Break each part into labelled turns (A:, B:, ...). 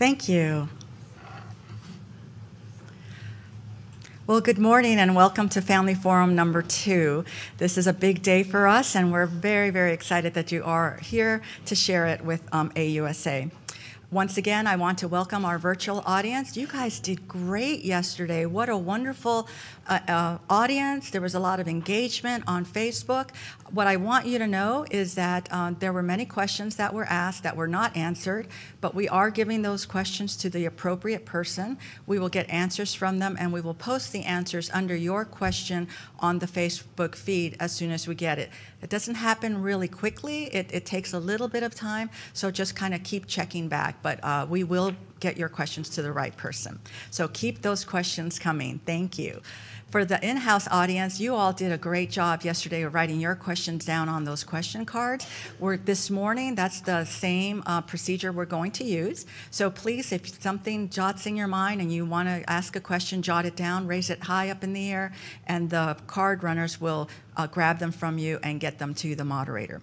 A: Thank you. Well, good morning and welcome to Family Forum number 2. This is a big day for us, and we're very, very excited that you are here to share it with AUSA. Once again, I want to welcome our virtual audience. You guys did great yesterday. What a wonderful audience. There was a lot of engagement on Facebook. What I want you to know is that there were many questions that were asked that were not answered, but we are giving those questions to the appropriate person. We will get answers from them, and we will post the answers under your question on the Facebook feed as soon as we get it. It doesn't happen really quickly. It takes a little bit of time, so just kind of keep checking back, but we will get your questions to the right person. So keep those questions coming. Thank you. For the in-house audience, you all did a great job yesterday of writing your questions down on those question cards. This morning, that's the same procedure we're going to use. So please, if something jots in your mind and you want to ask a question, jot it down, raise it high up in the air, and the card runners will grab them from you and get them to the moderator.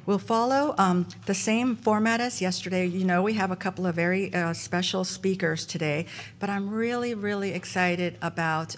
A: We'll follow the same format as yesterday. You know, we have a couple of very special speakers today, but I'm really, really excited about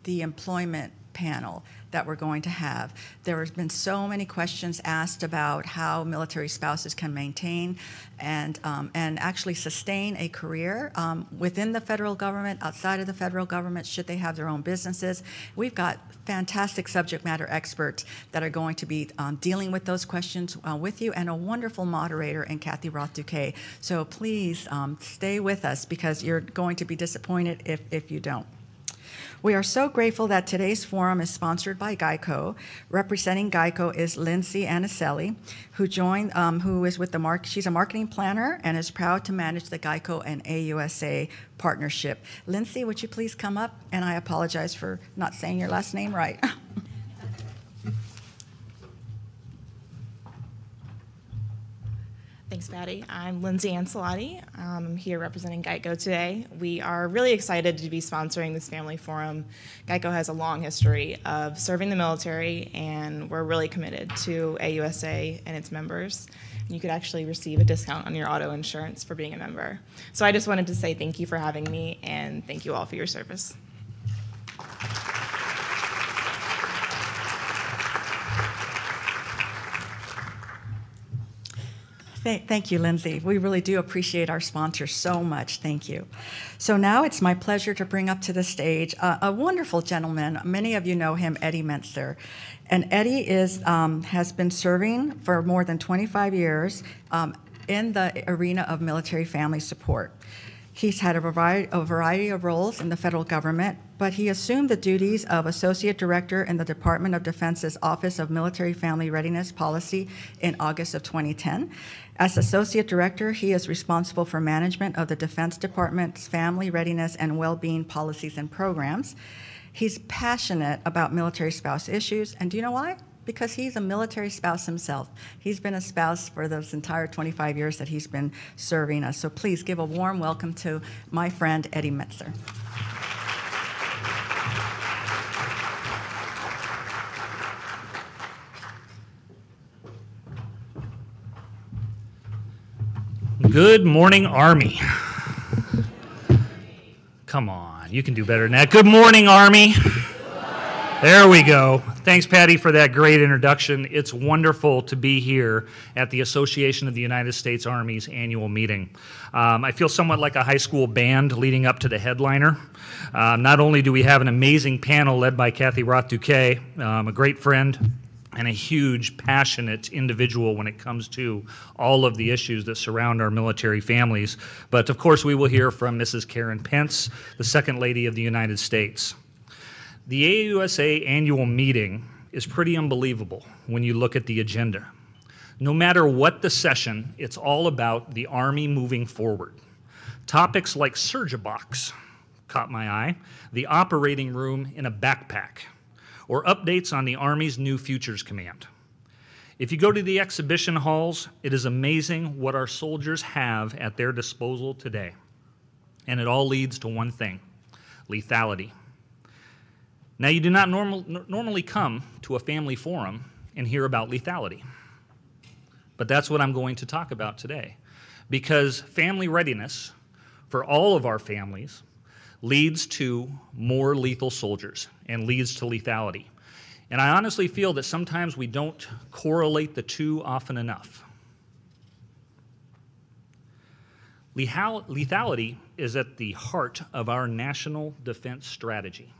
A: the employment panel that we're going to have. There has been so many questions asked about how military spouses can maintain and actually sustain a career within the federal government, outside of the federal government, should they have their own businesses. We've got fantastic subject matter experts that are going to be dealing with those questions with you, and a wonderful moderator in Kathy Roth-Duquet. So please stay with us, because you're going to be disappointed if you don't. We are so grateful that today's forum is sponsored by GEICO. Representing GEICO is Lindsay Anicelli, who is with she's a marketing planner and is proud to manage the GEICO and AUSA partnership. Lindsay, would you please come up? And I apologize for not saying your last name right.
B: Thanks, Patty. I'm Lindsay Anicelli. I'm here representing GEICO today. We are really excited to be sponsoring this family forum. GEICO has a long history of serving the military, and we're really committed to AUSA and its members. You could actually receive a discount on your auto insurance for being a member. So I just wanted to say thank you for having me, and thank you all for your service.
A: Thank you, Lindsay. We really do appreciate our sponsors so much. Thank you. So now it's my pleasure to bring up to the stage a wonderful gentleman. Many of you know him, Eddie Mentzer. And Eddie has been serving for more than 25 years in the arena of military family support. He's had a variety of roles in the federal government, but he assumed the duties of Associate Director in the Department of Defense's Office of Military Family Readiness Policy in August of 2010. As Associate Director, he is responsible for management of the Defense Department's family readiness and well-being policies and programs. He's passionate about military spouse issues, and do you know why? Because he's a military spouse himself. He's been a spouse for those entire 25 years that he's been serving us. So please give a warm welcome to my friend, Eddie Mentzer.
C: Good morning, Army. Come on, you can do better than that. Good morning, Army. There we go. Thanks, Patty, for that great introduction. It's wonderful to be here at the Association of the United States Army's annual meeting. I feel somewhat like a high school band leading up to the headliner. Not only do we have an amazing panel led by Kathy Roth-Duquet, a great friend, and a huge, passionate individual when it comes to all of the issues that surround our military families, but of course we will hear from Mrs. Karen Pence, the Second Lady of the United States. The AUSA annual meeting is pretty unbelievable when you look at the agenda. No matter what the session, it's all about the Army moving forward. Topics like Surgibox caught my eye, the operating room in a backpack, or updates on the Army's new Futures Command. If you go to the exhibition halls, it is amazing what our soldiers have at their disposal today. And it all leads to one thing: lethality. Now, you do not normally come to a family forum and hear about lethality, but that's what I'm going to talk about today. because family readiness for all of our families leads to more lethal soldiers and leads to lethality. And I honestly feel that sometimes we don't correlate the two often enough. Lethality is at the heart of our national defense strategy.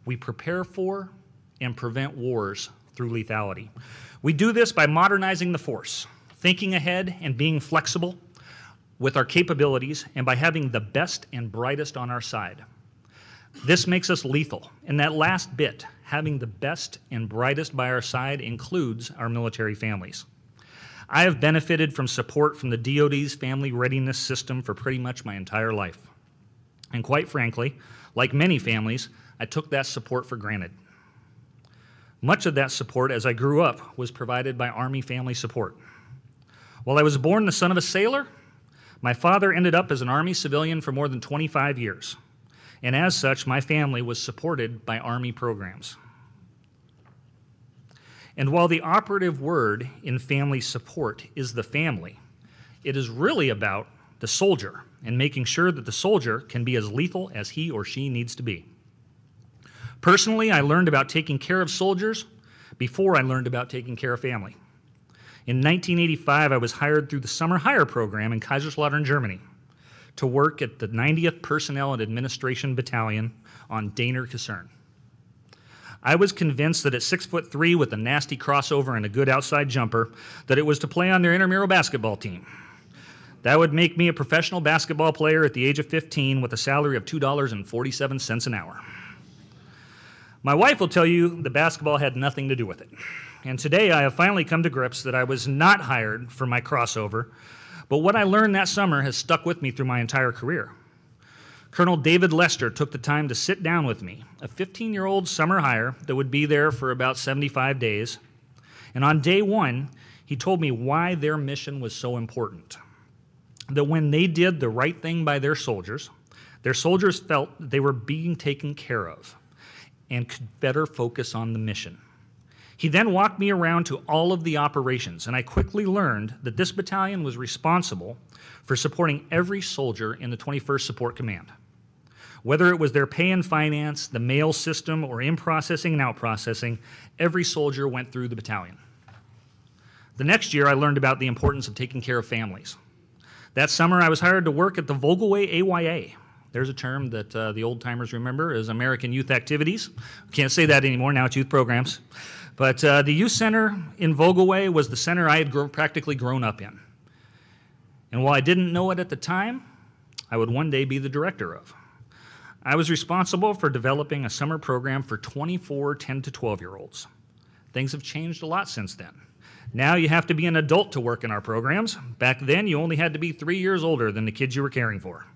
C: We prepare for and prevent wars through lethality. We do this by modernizing the force, thinking ahead and being flexible with our capabilities, and by having the best and brightest on our side. This makes us lethal, and that last bit, having the best and brightest by our side, includes our military families. I have benefited from support from the DoD's family readiness system for pretty much my entire life. And quite frankly, like many families, I took that support for granted. Much of that support as I grew up was provided by Army family support. While I was born the son of a sailor, my father ended up as an Army civilian for more than 25 years. And as such, my family was supported by Army programs. And while the operative word in family support is the family, it is really about the soldier and making sure that the soldier can be as lethal as he or she needs to be. Personally, I learned about taking care of soldiers before I learned about taking care of family. In 1985, I was hired through the Summer Hire Program in Kaiserslautern, Germany, to work at the 90th Personnel and Administration Battalion on Daner Kaserne. I was convinced that at 6'3" with a nasty crossover and a good outside jumper, that it was to play on their intramural basketball team. That would make me a professional basketball player at the age of 15 with a salary of $2.47 an hour. My wife will tell you the basketball had nothing to do with it. And today I have finally come to grips that I was not hired for my crossover, but what I learned that summer has stuck with me through my entire career. Colonel David Lester took the time to sit down with me, a 15-year-old summer hire that would be there for about 75 days. And on day one, he told me why their mission was so important. That when they did the right thing by their soldiers felt they were being taken care of and could better focus on the mission. He then walked me around to all of the operations, and I quickly learned that this battalion was responsible for supporting every soldier in the 21st Support Command. Whether it was their pay and finance, the mail system, or in-processing and out-processing, every soldier went through the battalion. The next year, I learned about the importance of taking care of families. That summer, I was hired to work at the Vogelway AYA. There's a term that the old-timers remember as American Youth Activities. Can't say that anymore, now it's youth programs. But the youth center in Vogelway was the center I had practically grown up in. And while I didn't know it at the time, I would one day be the director of. I was responsible for developing a summer program for 24 10 to 12-year-olds. Things have changed a lot since then. Now you have to be an adult to work in our programs. Back then, you only had to be 3 years older than the kids you were caring for.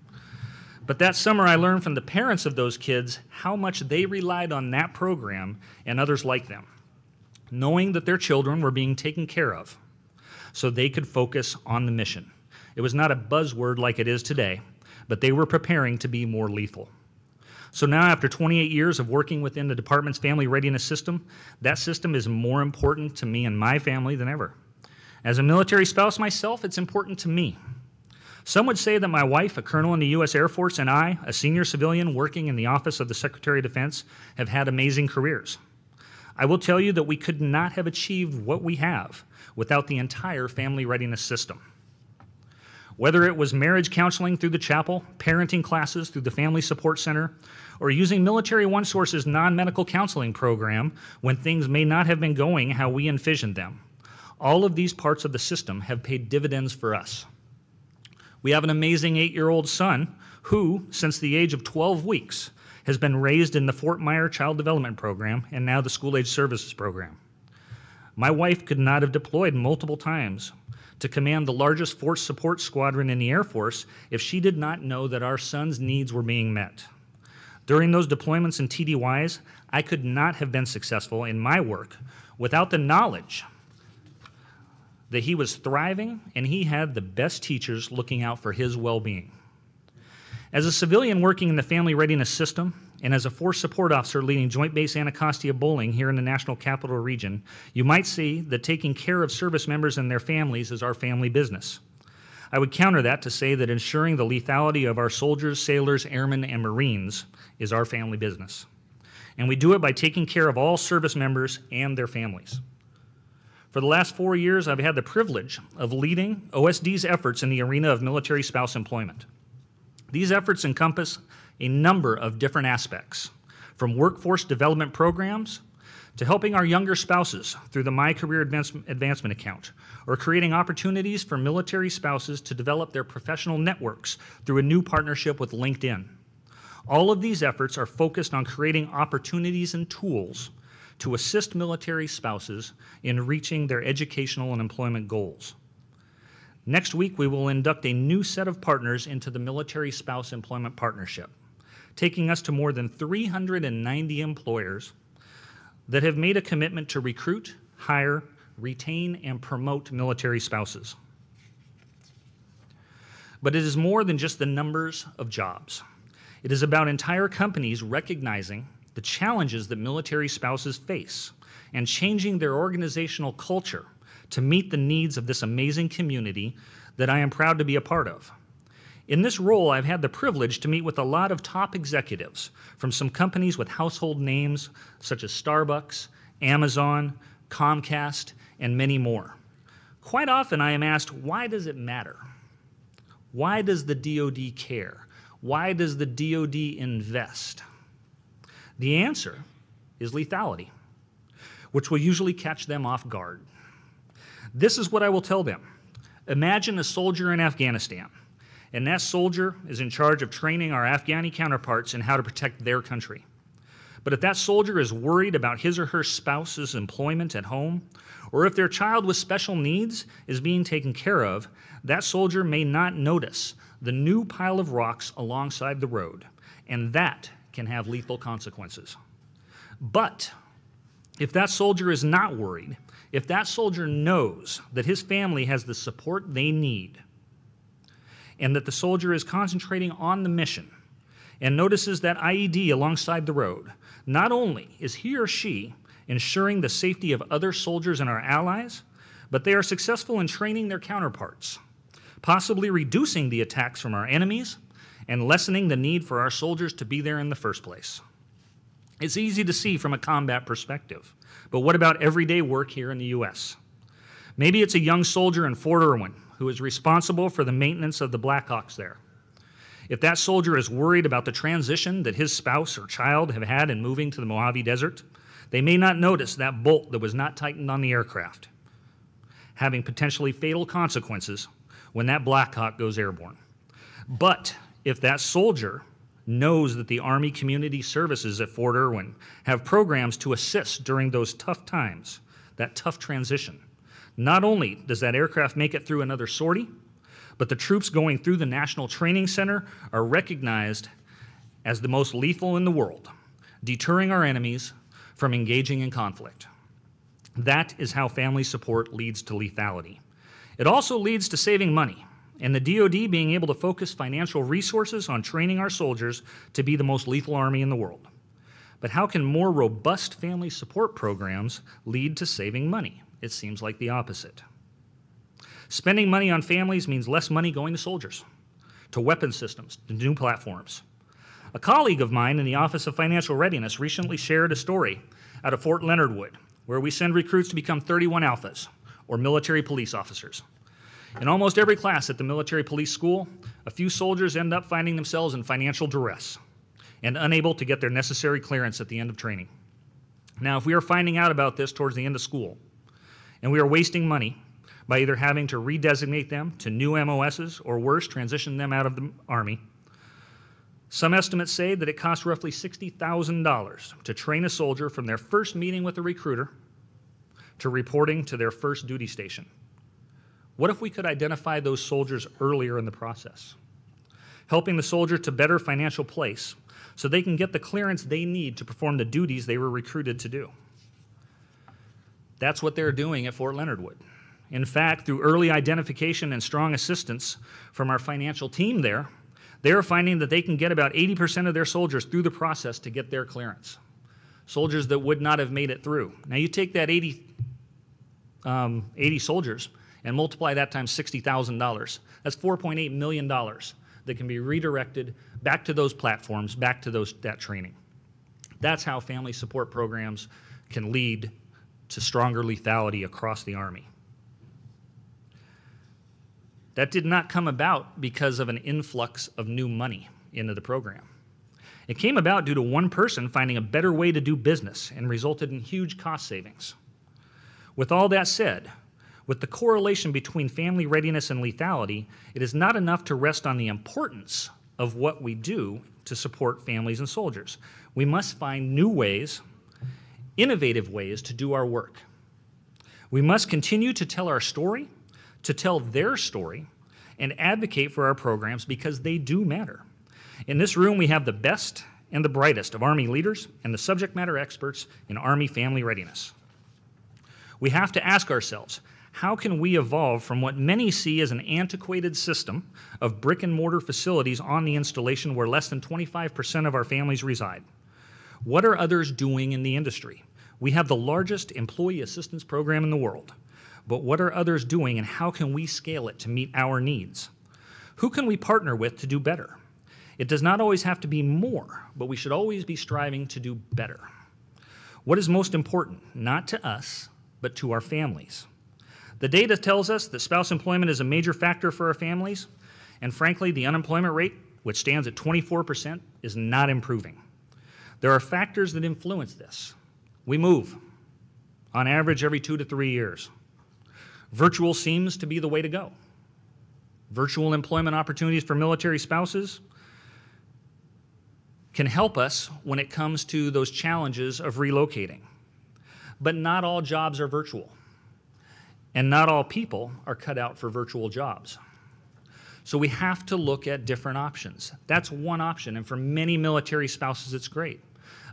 C: But that summer, I learned from the parents of those kids how much they relied on that program and others like them, knowing that their children were being taken care of so they could focus on the mission. It was not a buzzword like it is today, but they were preparing to be more lethal. So now, after 28 years of working within the department's family readiness system, that system is more important to me and my family than ever. As a military spouse myself, it's important to me. Some would say that my wife, a colonel in the U.S. Air Force, and I, a senior civilian working in the Office of the Secretary of Defense, have had amazing careers. I will tell you that we could not have achieved what we have without the entire family readiness system. Whether it was marriage counseling through the chapel, parenting classes through the Family Support Center, or using Military OneSource's non-medical counseling program when things may not have been going how we envisioned them, all of these parts of the system have paid dividends for us. We have an amazing 8-year-old son who, since the age of 12 weeks, has been raised in the Fort Myer Child Development Program and now the School Age Services Program. My wife could not have deployed multiple times to command the largest force support squadron in the Air Force if she did not know that our son's needs were being met. During those deployments and TDYs, I could not have been successful in my work without the knowledge that he was thriving and he had the best teachers looking out for his well-being. As a civilian working in the family readiness system, and as a force support officer leading Joint Base Anacostia Bowling here in the National Capital Region, you might see that taking care of service members and their families is our family business. I would counter that to say that ensuring the lethality of our soldiers, sailors, airmen, and Marines is our family business. And we do it by taking care of all service members and their families. For the last 4 years, I've had the privilege of leading OSD's efforts in the arena of military spouse employment. These efforts encompass a number of different aspects, from workforce development programs to helping our younger spouses through the My Career Advancement account, or creating opportunities for military spouses to develop their professional networks through a new partnership with LinkedIn. All of these efforts are focused on creating opportunities and tools to assist military spouses in reaching their educational and employment goals. Next week, we will induct a new set of partners into the Military Spouse Employment Partnership, taking us to more than 390 employers that have made a commitment to recruit, hire, retain, and promote military spouses. But it is more than just the numbers of jobs. It is about entire companies recognizing the challenges that military spouses face and changing their organizational culture to meet the needs of this amazing community that I am proud to be a part of. In this role, I've had the privilege to meet with a lot of top executives from some companies with household names such as Starbucks, Amazon, Comcast, and many more. Quite often I am asked, why does it matter? Why does the DoD care? Why does the DoD invest? The answer is lethality, which will usually catch them off guard. This is what I will tell them. Imagine a soldier in Afghanistan, and that soldier is in charge of training our Afghani counterparts in how to protect their country. But if that soldier is worried about his or her spouse's employment at home, or if their child with special needs is being taken care of, that soldier may not notice the new pile of rocks alongside the road, and that can have lethal consequences. But if that soldier is not worried, if that soldier knows that his family has the support they need, and that the soldier is concentrating on the mission, and notices that IED alongside the road, not only is he or she ensuring the safety of other soldiers and our allies, but they are successful in training their counterparts, possibly reducing the attacks from our enemies and lessening the need for our soldiers to be there in the first place. It's easy to see from a combat perspective, but what about everyday work here in the U.S.? Maybe it's a young soldier in Fort Irwin who is responsible for the maintenance of the Blackhawks there. If that soldier is worried about the transition that his spouse or child have had in moving to the Mojave Desert, they may not notice that bolt that was not tightened on the aircraft, having potentially fatal consequences when that Blackhawk goes airborne. But if that soldier knows that the Army Community Services at Fort Irwin have programs to assist during those tough times, that tough transition, not only does that aircraft make it through another sortie, but the troops going through the National Training Center are recognized as the most lethal in the world, deterring our enemies from engaging in conflict. That is how family support leads to lethality. It also leads to saving money, and the DoD being able to focus financial resources on training our soldiers to be the most lethal army in the world. But how can more robust family support programs lead to saving money? It seems like the opposite. Spending money on families means less money going to soldiers, to weapon systems, to new platforms. A colleague of mine in the Office of Financial Readiness recently shared a story out of Fort Leonard Wood, where we send recruits to become 31 alphas, or military police officers. In almost every class at the military police school, a few soldiers end up finding themselves in financial duress and unable to get their necessary clearance at the end of training. Now, if we are finding out about this towards the end of school, and we are wasting money by either having to redesignate them to new MOSs or worse, transition them out of the Army, some estimates say that it costs roughly $60,000 to train a soldier from their first meeting with a recruiter to reporting to their first duty station. What if we could identify those soldiers earlier in the process, helping the soldier to better financial place so they can get the clearance they need to perform the duties they were recruited to do? That's what they're doing at Fort Leonard Wood. In fact, through early identification and strong assistance from our financial team there, They are finding that they can get about 80% of their soldiers through the process to get their clearance. Soldiers that would not have made it through. Now you take that 80 soldiers and multiply that times $60,000. That's $4.8 million that can be redirected back to those platforms, back to that training. That's how family support programs can lead to stronger lethality across the Army. That did not come about because of an influx of new money into the program. It came about due to one person finding a better way to do business and resulted in huge cost savings. With all that said, with the correlation between family readiness and lethality, it is not enough to rest on the importance of what we do to support families and soldiers. We must find new ways, innovative ways to do our work. We must continue to tell our story, to tell their story, and advocate for our programs because they do matter. In this room, we have the best and the brightest of Army leaders and the subject matter experts in Army family readiness. We have to ask ourselves, how can we evolve from what many see as an antiquated system of brick and mortar facilities on the installation where less than 25% of our families reside? What are others doing in the industry? We have the largest employee assistance program in the world, but what are others doing and how can we scale it to meet our needs? Who can we partner with to do better? It does not always have to be more, but we should always be striving to do better. What is most important, not to us, but to our families? The data tells us that spouse employment is a major factor for our families, and frankly, the unemployment rate, which stands at 24%, is not improving. There are factors that influence this. We move, on average, every 2 to 3 years. Virtual seems to be the way to go. Virtual employment opportunities for military spouses can help us when it comes to those challenges of relocating. But not all jobs are virtual, and not all people are cut out for virtual jobs. So we have to look at different options. That's one option, and for many military spouses, it's great.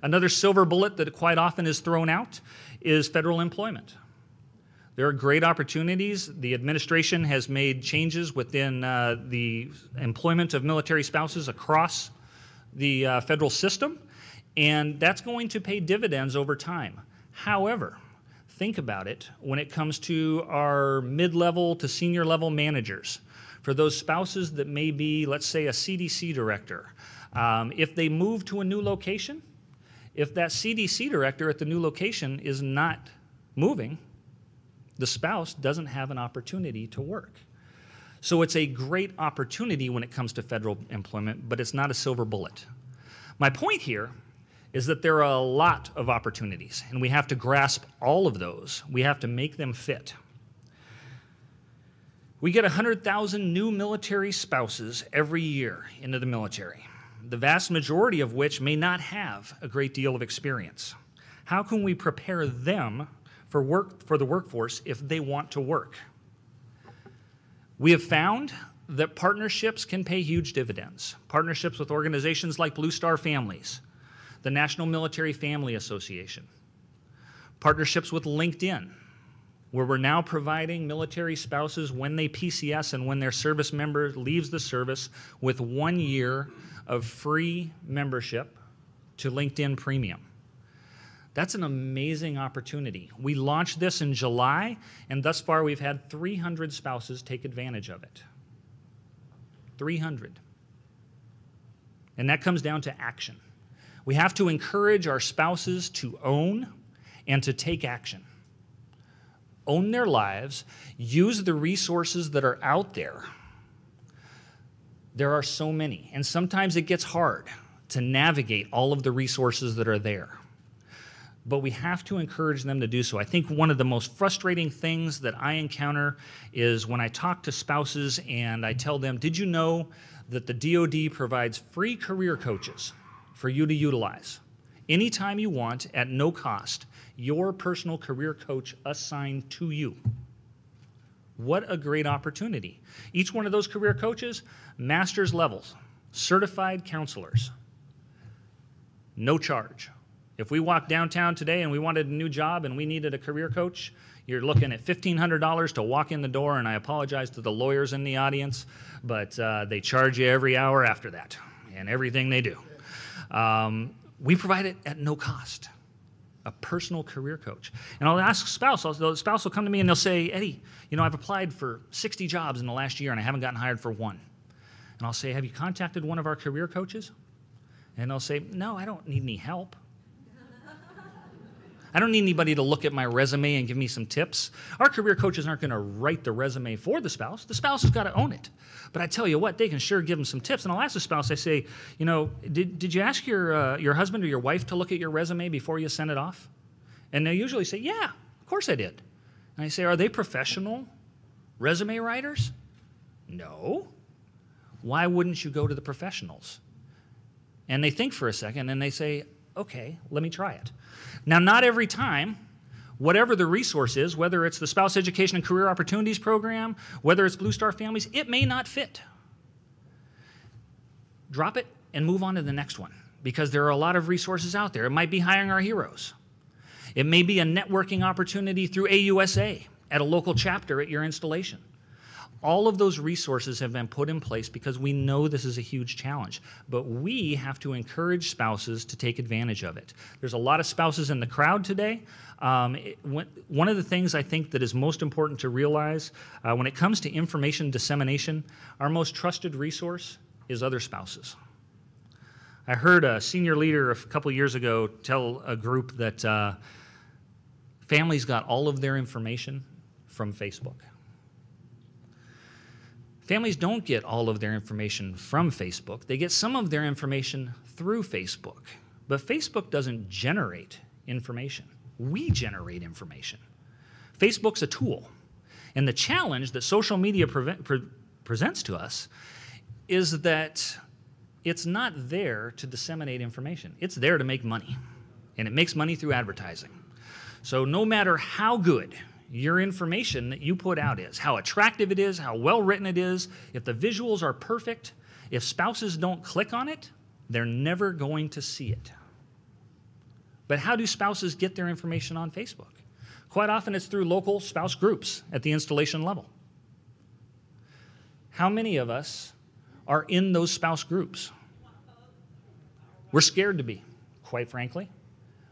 C: Another silver bullet that quite often is thrown out is federal employment. There are great opportunities. The administration has made changes within the employment of military spouses across the federal system, and that's going to pay dividends over time. However, think about it when it comes to our mid-level to senior level managers. For those spouses that may be, let's say, a CDC director, if they move to a new location, if that CDC director at the new location is not moving, the spouse doesn't have an opportunity to work. So it's a great opportunity when it comes to federal employment, but it's not a silver bullet. My point here is that there are a lot of opportunities, and we have to grasp all of those. We have to make them fit. We get 100,000 new military spouses every year into the military, the vast majority of which may not have a great deal of experience. How can we prepare them for the workforce if they want to work? We have found that partnerships can pay huge dividends. Partnerships with organizations like Blue Star Families, the National Military Family Association. Partnerships with LinkedIn, where we're now providing military spouses when they PCS and when their service member leaves the service with 1 year of free membership to LinkedIn Premium. That's an amazing opportunity. We launched this in July, and thus far we've had 300 spouses take advantage of it. 300. And that comes down to action. We have to encourage our spouses to own and to take action. Own their lives, use the resources that are out there. There are so many, and sometimes it gets hard to navigate all of the resources that are there. But we have to encourage them to do so. I think one of the most frustrating things that I encounter is when I talk to spouses and I tell them, did you know that the DoD provides free career coaches for you to utilize anytime you want at no cost, your personal career coach assigned to you? What a great opportunity. Each one of those career coaches, master's levels, certified counselors, no charge. If we walked downtown today and we wanted a new job and we needed a career coach, You're looking at $1,500 to walk in the door, and I apologize to the lawyers in the audience, but they charge you every hour after that and everything they do. We provide it at no cost, a personal career coach. And I'll ask a spouse, the spouse will come to me and they'll say, Eddie, you know, I've applied for 60 jobs in the last year and I haven't gotten hired for one. And I'll say, have you contacted one of our career coaches? And they'll say, no, I don't need any help. I don't need anybody to look at my resume and give me some tips. Our career coaches aren't going to write the resume for the spouse. The spouse has got to own it. But I tell you what, they can sure give them some tips. And I'll ask the spouse, I say, you know, did you ask your husband or your wife to look at your resume before you send it off? And they usually say, yeah, of course I did. And I say, are they professional resume writers? No. Why wouldn't you go to the professionals? And they think for a second and they say, okay, let me try it. Now, not every time, whatever the resource is, whether it's the Spouse Education and Career Opportunities Program, whether it's Blue Star Families, it may not fit. Drop it and move on to the next one, because there are a lot of resources out there. It might be Hiring Our Heroes. It may be a networking opportunity through AUSA at a local chapter at your installation. All of those resources have been put in place because we know this is a huge challenge, but we have to encourage spouses to take advantage of it. There's a lot of spouses in the crowd today. One of the things I think that is most important to realize when it comes to information dissemination, our most trusted resource is other spouses. I heard a senior leader a couple years ago tell a group that families got all of their information from Facebook. Families don't get all of their information from Facebook. They get some of their information through Facebook. But Facebook doesn't generate information. We generate information. Facebook's a tool. And the challenge that social media presents to us is that it's not there to disseminate information. It's there to make money. And it makes money through advertising. So no matter how good your information that you put out is, how attractive it is, how well written it is, if the visuals are perfect, if spouses don't click on it, they're never going to see it. But how do spouses get their information on Facebook? Quite often it's through local spouse groups at the installation level. How many of us are in those spouse groups? We're scared to be, quite frankly.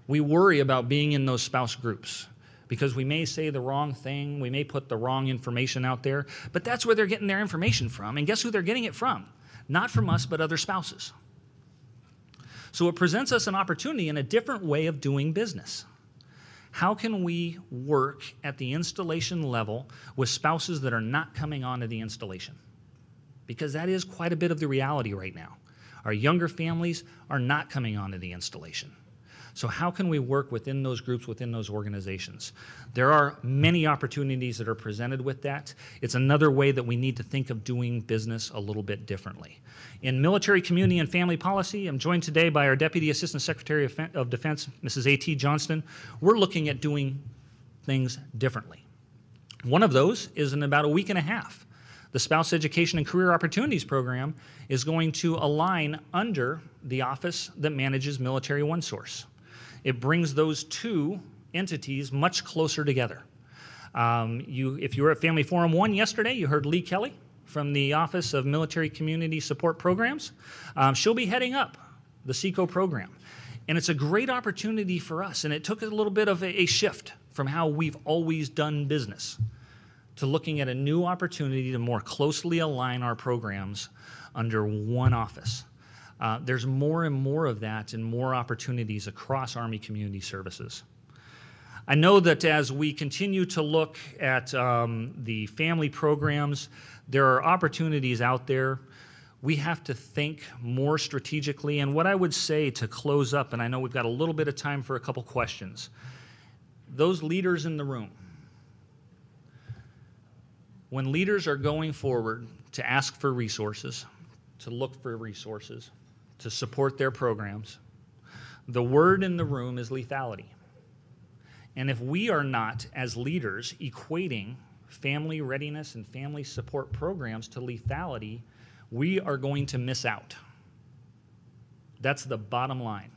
C: We worry about being in those spouse groups, because we may say the wrong thing, we may put the wrong information out there, but that's where they're getting their information from. And guess who they're getting it from? Not from us, but other spouses. So it presents us an opportunity in a different way of doing business. How can we work at the installation level with spouses that are not coming onto the installation? Because that is quite a bit of the reality right now. Our younger families are not coming onto the installation. So how can we work within those groups, within those organizations? There are many opportunities that are presented with that. It's another way that we need to think of doing business a little bit differently. In Military, Community, and Family Policy, I'm joined today by our Deputy Assistant Secretary of Defense, Mrs. A.T. Johnston. We're looking at doing things differently. One of those is in about a week and a half. The Spouse Education and Career Opportunities Program is going to align under the office that manages Military OneSource. It brings those two entities much closer together. If you were at Family Forum 1 yesterday, you heard Lee Kelly from the Office of Military Community Support Programs. She'll be heading up the SECO program. And it's a great opportunity for us. And it took a little bit of a shift from how we've always done business to looking at a new opportunity to more closely align our programs under one office. There's more and more of that and more opportunities across Army Community Services. I know that as we continue to look at the family programs, there are opportunities out there. We have to think more strategically. And what I would say to close up, and I know we've got a little bit of time for a couple questions, those leaders in the room, when leaders are going forward to ask for resources, to look for resources, to support their programs, the word in the room is lethality. And if we are not, as leaders, equating family readiness and family support programs to lethality, we are going to miss out. That's the bottom line.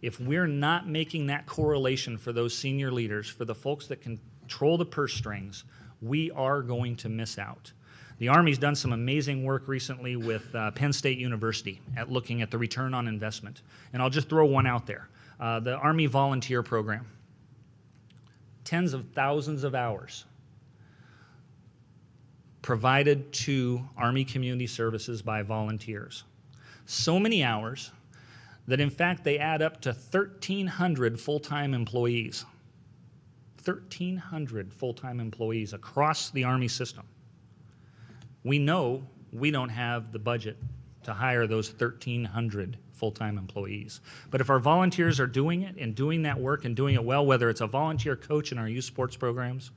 C: If we're not making that correlation for those senior leaders, for the folks that can control the purse strings, we are going to miss out. The Army's done some amazing work recently with Penn State University at looking at the return on investment. And I'll just throw one out there. The Army Volunteer Program. Tens of thousands of hours provided to Army Community Services by volunteers. So many hours that in fact they add up to 1,300 full-time employees. 1,300 full-time employees across the Army system. We know we don't have the budget to hire those 1,300 full-time employees. But if our volunteers are doing it and doing that work and doing it well, whether it's a volunteer coach in our youth sports programs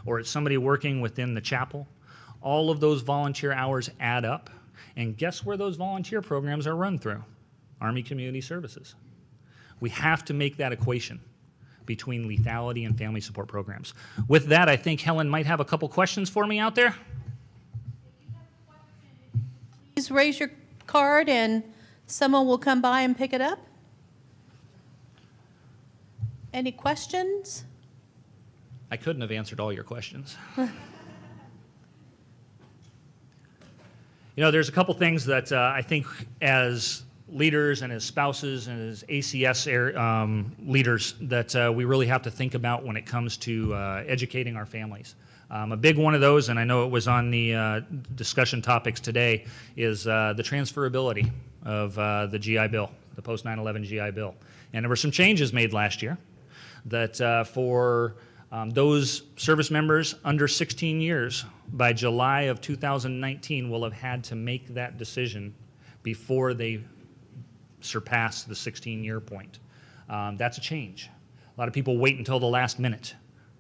C: or it's somebody working within the chapel, all of those volunteer hours add up. And guess where those volunteer programs are run through? Army Community Services. We have to make that equation between lethality and family support programs. With that, I think Helen might have a couple questions for me out there.
D: Please raise your card and someone will come by and pick it up. Any questions?
C: I couldn't have answered all your questions. You know, there's a couple things that I think as leaders and as spouses and as ACS leaders that we really have to think about when it comes to educating our families. A big one of those, and I know it was on the discussion topics today, is the transferability of the GI Bill, the post 9/11 GI Bill. And there were some changes made last year that for those service members under 16 years, by July of 2019, will have had to make that decision before they surpass the 16-year point. That's a change. A lot of people wait until the last minute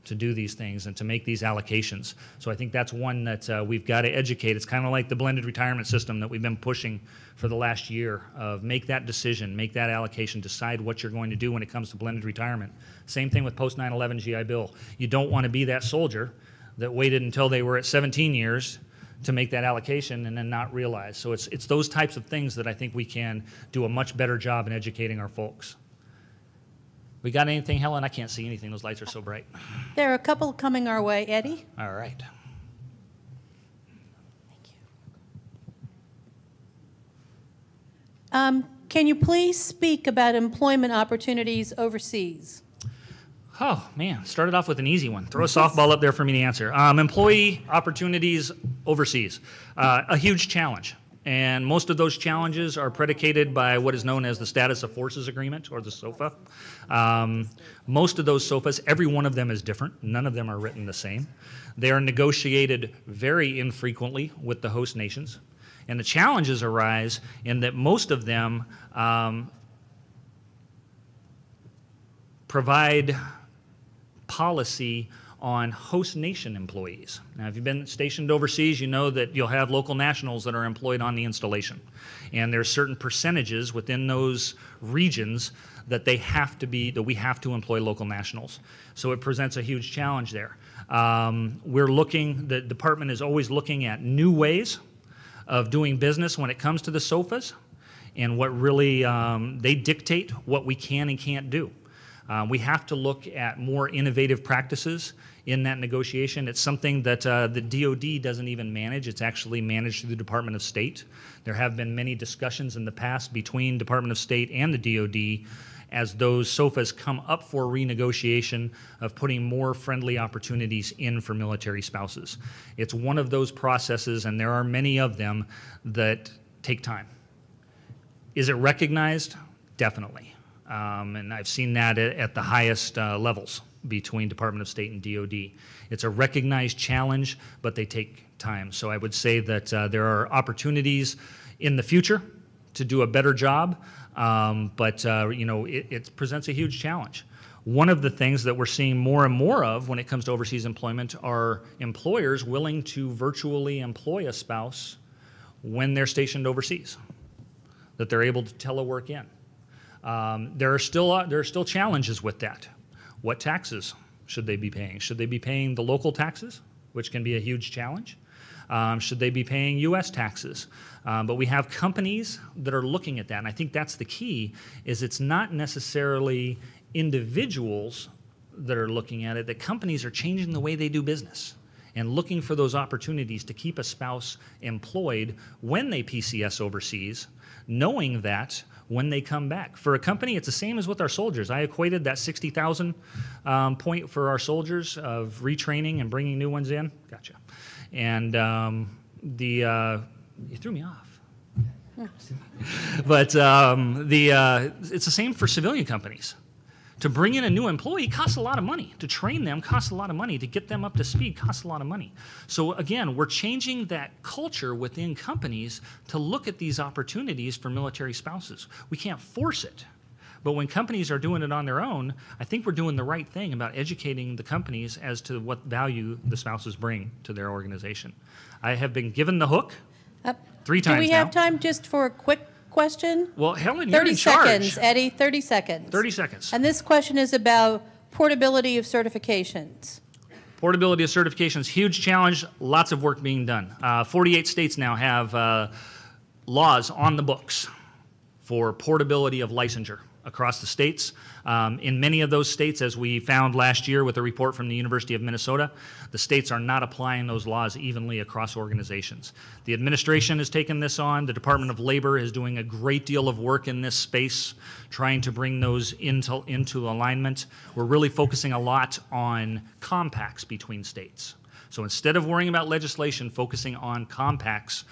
C: to do these things and to make these allocations. So I think that's one that we've got to educate. It's kind of like the blended retirement system that we've been pushing for the last year of make that decision, make that allocation, decide what you're going to do when it comes to blended retirement. Same thing with post 9/11 GI Bill. You don't want to be that soldier that waited until they were at 17 years to make that allocation and then not realize. So it's those types of things that I think we can do a much better job in educating our folks. We got anything, Helen? I can't see anything. Those lights are so bright.
D: There are a couple coming our way. Eddie?
C: All right.
D: Thank you. Can you please speak about employment opportunities overseas?
C: Oh, man, started off with an easy one. Throw a softball up there for me to answer. Employee opportunities overseas. A huge challenge. And most of those challenges are predicated by what is known as the Status of Forces Agreement, or the SOFA. Most of those SOFAs, every one of them is different. None of them are written the same. They are negotiated very infrequently with the host nations. And the challenges arise in that most of them provide policy on host nation employees. Now, if you've been stationed overseas, you know that you'll have local nationals that are employed on the installation. And there's certain percentages within those regions that we have to employ local nationals. So it presents a huge challenge there. The department is always looking at new ways of doing business when it comes to the SOFAs, and what really, they dictate what we can and can't do. We have to look at more innovative practices in that negotiation. It's something that the DoD doesn't even manage. It's actually managed through the Department of State. There have been many discussions in the past between Department of State and the DoD as those SOFAs come up for renegotiation of putting more friendly opportunities in for military spouses. It's one of those processes, and there are many of them that take time. Is it recognized? Definitely. And I've seen that at the highest levels between Department of State and DoD. It's a recognized challenge, but they take time. So I would say that there are opportunities in the future to do a better job, but it presents a huge challenge. One of the things that we're seeing more and more of when it comes to overseas employment are employers willing to virtually employ a spouse when they're stationed overseas, that they're able to telework in. There are still challenges with that. What taxes should they be paying? Should they be paying the local taxes, which can be a huge challenge? Should they be paying U.S. taxes? But we have companies that are looking at that, and I think that's the key, is it's not necessarily individuals that are looking at it, that companies are changing the way they do business and looking for those opportunities to keep a spouse employed when they PCS overseas, knowing that when they come back. For a company, it's the same as with our soldiers. I equated that 60,000 point for our soldiers of retraining and bringing new ones in. Gotcha. And you threw me off. But it's the same for civilian companies. To bring in a new employee costs a lot of money. To train them costs a lot of money. To get them up to speed costs a lot of money. So again, we're changing that culture within companies to look at these opportunities for military spouses. We can't force it. But when companies are doing it on their own, I think we're doing the right thing about educating the companies as to what value the spouses bring to their organization. I have been given the hook 3 times now.
D: Do we have time just for a quick question?
C: Well, Helen, you're
D: 30
C: in charge.
D: seconds, Eddie, 30 seconds.
C: 30 seconds.
D: And this question is about portability of certifications.
C: Portability of certifications, huge challenge, lots of work being done. 48 states now have laws on the books for portability of licensure across the states. In many of those states, as we found last year with a report from the University of Minnesota, the states are not applying those laws evenly across organizations. The administration has taken this on. The Department of Labor is doing a great deal of work in this space, trying to bring those into alignment. We're really focusing a lot on compacts between states. So instead of worrying about legislation, focusing on compacts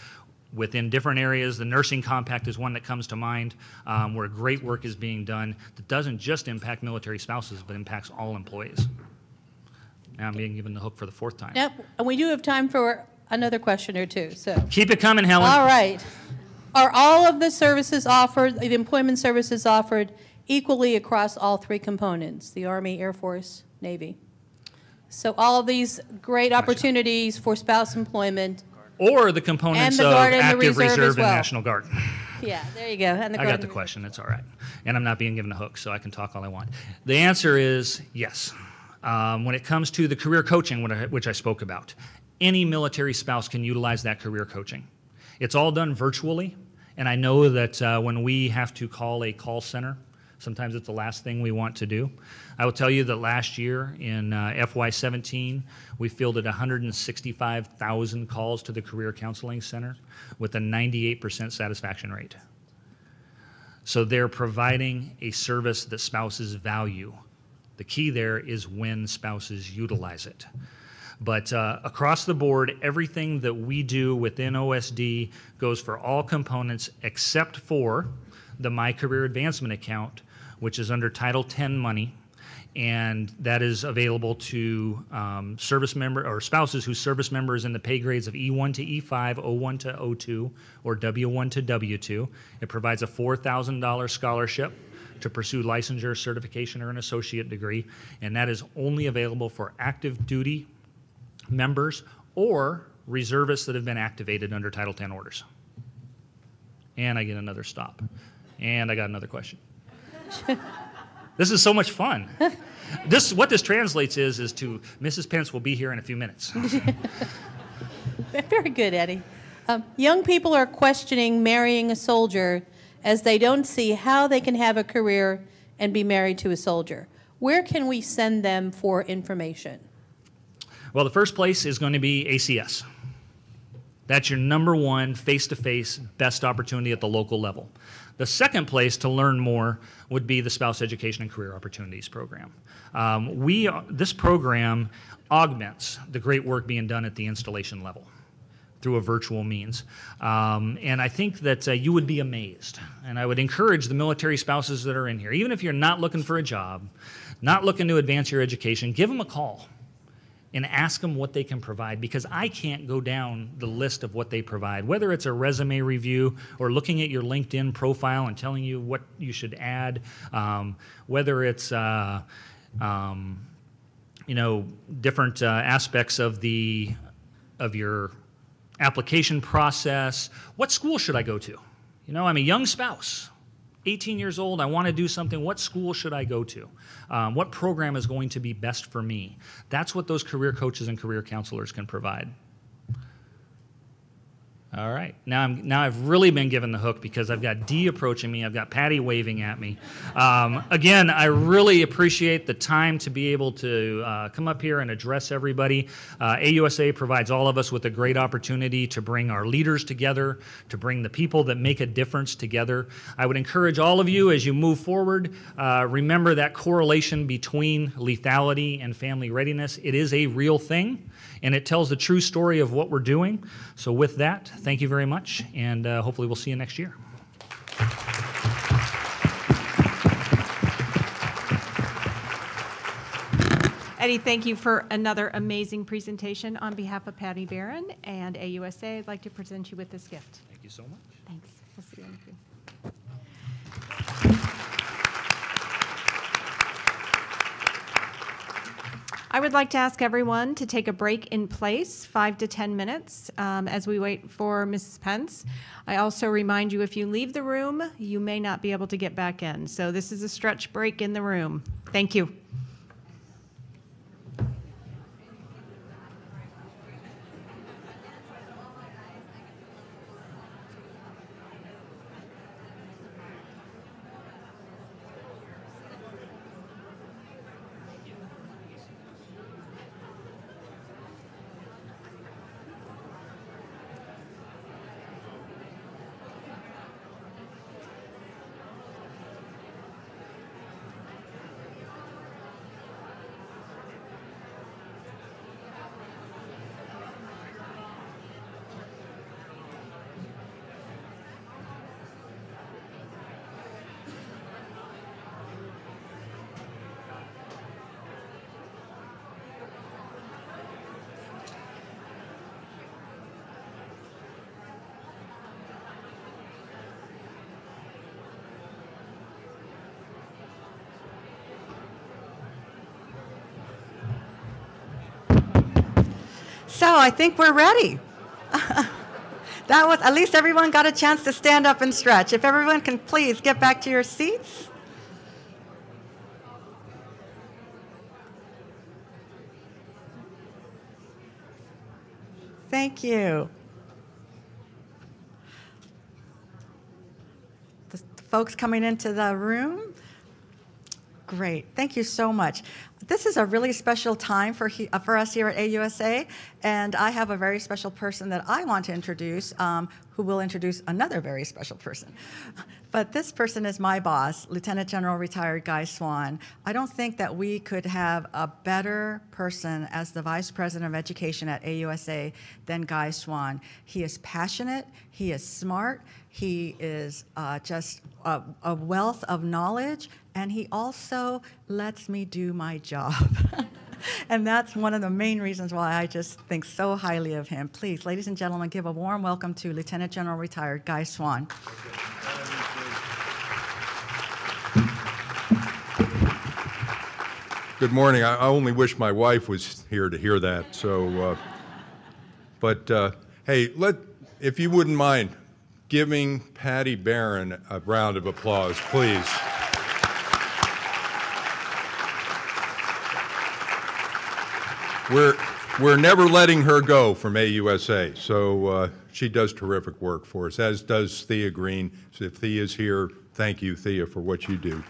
C: within different areas. The nursing compact is one that comes to mind, where great work is being done that doesn't just impact military spouses, but impacts all employees. Now I'm being given the hook for the 4th time.
D: Yep, and we do have time for another question or two. So
C: Keep it coming, Helen.
D: all right. Are all of the services offered, the employment services offered equally across all 3 components, the Army, Air Force, Navy? So all of these great opportunities for spouse employment.
C: Or the components
D: And the
C: of
D: Guard and the
C: active
D: Reserve as
C: reserve
D: well.
C: and National Guard.
D: Yeah, there you go. And the
C: I
D: Guard
C: got
D: and
C: the
D: Reserve.
C: question. It's all right. And I'm not being given a hook, so I can talk all I want. The answer is yes. When it comes to the career coaching, which I spoke about, any military spouse can utilize that career coaching. It's all done virtually, and I know that when we have to call a call center, sometimes it's the last thing we want to do. I will tell you that last year in FY17, we fielded 165,000 calls to the Career Counseling Center with a 98% satisfaction rate. So they're providing a service that spouses value. The key there is when spouses utilize it. But across the board, everything that we do within OSD goes for all components except for the My Career Advancement account, which is under Title X money, and that is available to service member or spouses whose service member is in the pay grades of E1 to E5, O1 to O2, or W1 to W2. It provides a $4,000 scholarship to pursue licensure, certification, or an associate degree, and that is only available for active duty members or reservists that have been activated under Title X orders. And I get another stop. And I got another question. This is so much fun. What this translates is to Mrs. Pence will be here in a few minutes.
D: Very good, Eddie. Young people are questioning marrying a soldier as they don't see how they can have a career and be married to a soldier. Where can we send them for information?
C: Well, the first place is going to be ACS. That's your #1 face-to-face best opportunity at the local level. The second place to learn more would be the Spouse Education and Career Opportunities Program. This program augments the great work being done at the installation level through a virtual means. And I think that you would be amazed. And I would encourage the military spouses that are in here, even if you're not looking for a job, not looking to advance your education, give them a call and ask them what they can provide, because I can't go down the list of what they provide, whether it's a resume review or looking at your LinkedIn profile and telling you what you should add, whether it's different aspects of your application process. What school should I go to? I'm a young spouse, 18 years old, I want to do something. What school should I go to? What program is going to be best for me? That's what those career coaches and career counselors can provide. All right. Now I've really been given the hook because I've got Dee approaching me. I've got Patty waving at me. Again, I really appreciate the time to be able to come up here and address everybody. AUSA provides all of us with a great opportunity to bring our leaders together, to bring the people that make a difference together. I would encourage all of you as you move forward, remember that correlation between lethality and family readiness. It is a real thing, and it tells the true story of what we're doing. So with that, thank you very much, and hopefully we'll see you next year.
E: Eddie, thank you for another amazing presentation. On behalf of Patty Barron and AUSA, I'd like to present you with this gift.
C: Thank you so much.
E: Thanks. We'll see you in a few. I would like to ask everyone to take a break in place, 5 to 10 minutes, as we wait for Mrs. Pence. I also remind you, if you leave the room, you may not be able to get back in. So this is a stretch break in the room. Thank you. So I think we're ready. That was, at least everyone got a chance to stand up and stretch. If everyone can please get back to your seats. Thank you. The folks coming into the room. Great. Thank you so much. This is a really special time for us here at AUSA, and I have a very special person that I want to introduce, who will introduce another very special person. But this person is my boss, Lieutenant General Retired Guy Swan. I don't think that we could have a better person as the Vice President of Education at AUSA than Guy Swan. He is passionate, he is smart, he is just a wealth of knowledge, and he also lets me do my job. And that's one of the main reasons why I just think so highly of him. Please, ladies and gentlemen, give a warm welcome to Lieutenant General Retired Guy Swan.
F: Good morning. I only wish my wife was here to hear that. So, hey, if you wouldn't mind giving Patty Barron a round of applause, please. We're never letting her go from AUSA, so she does terrific work for us, as does Thea Green. So if Thea's here, thank you, Thea, for what you do.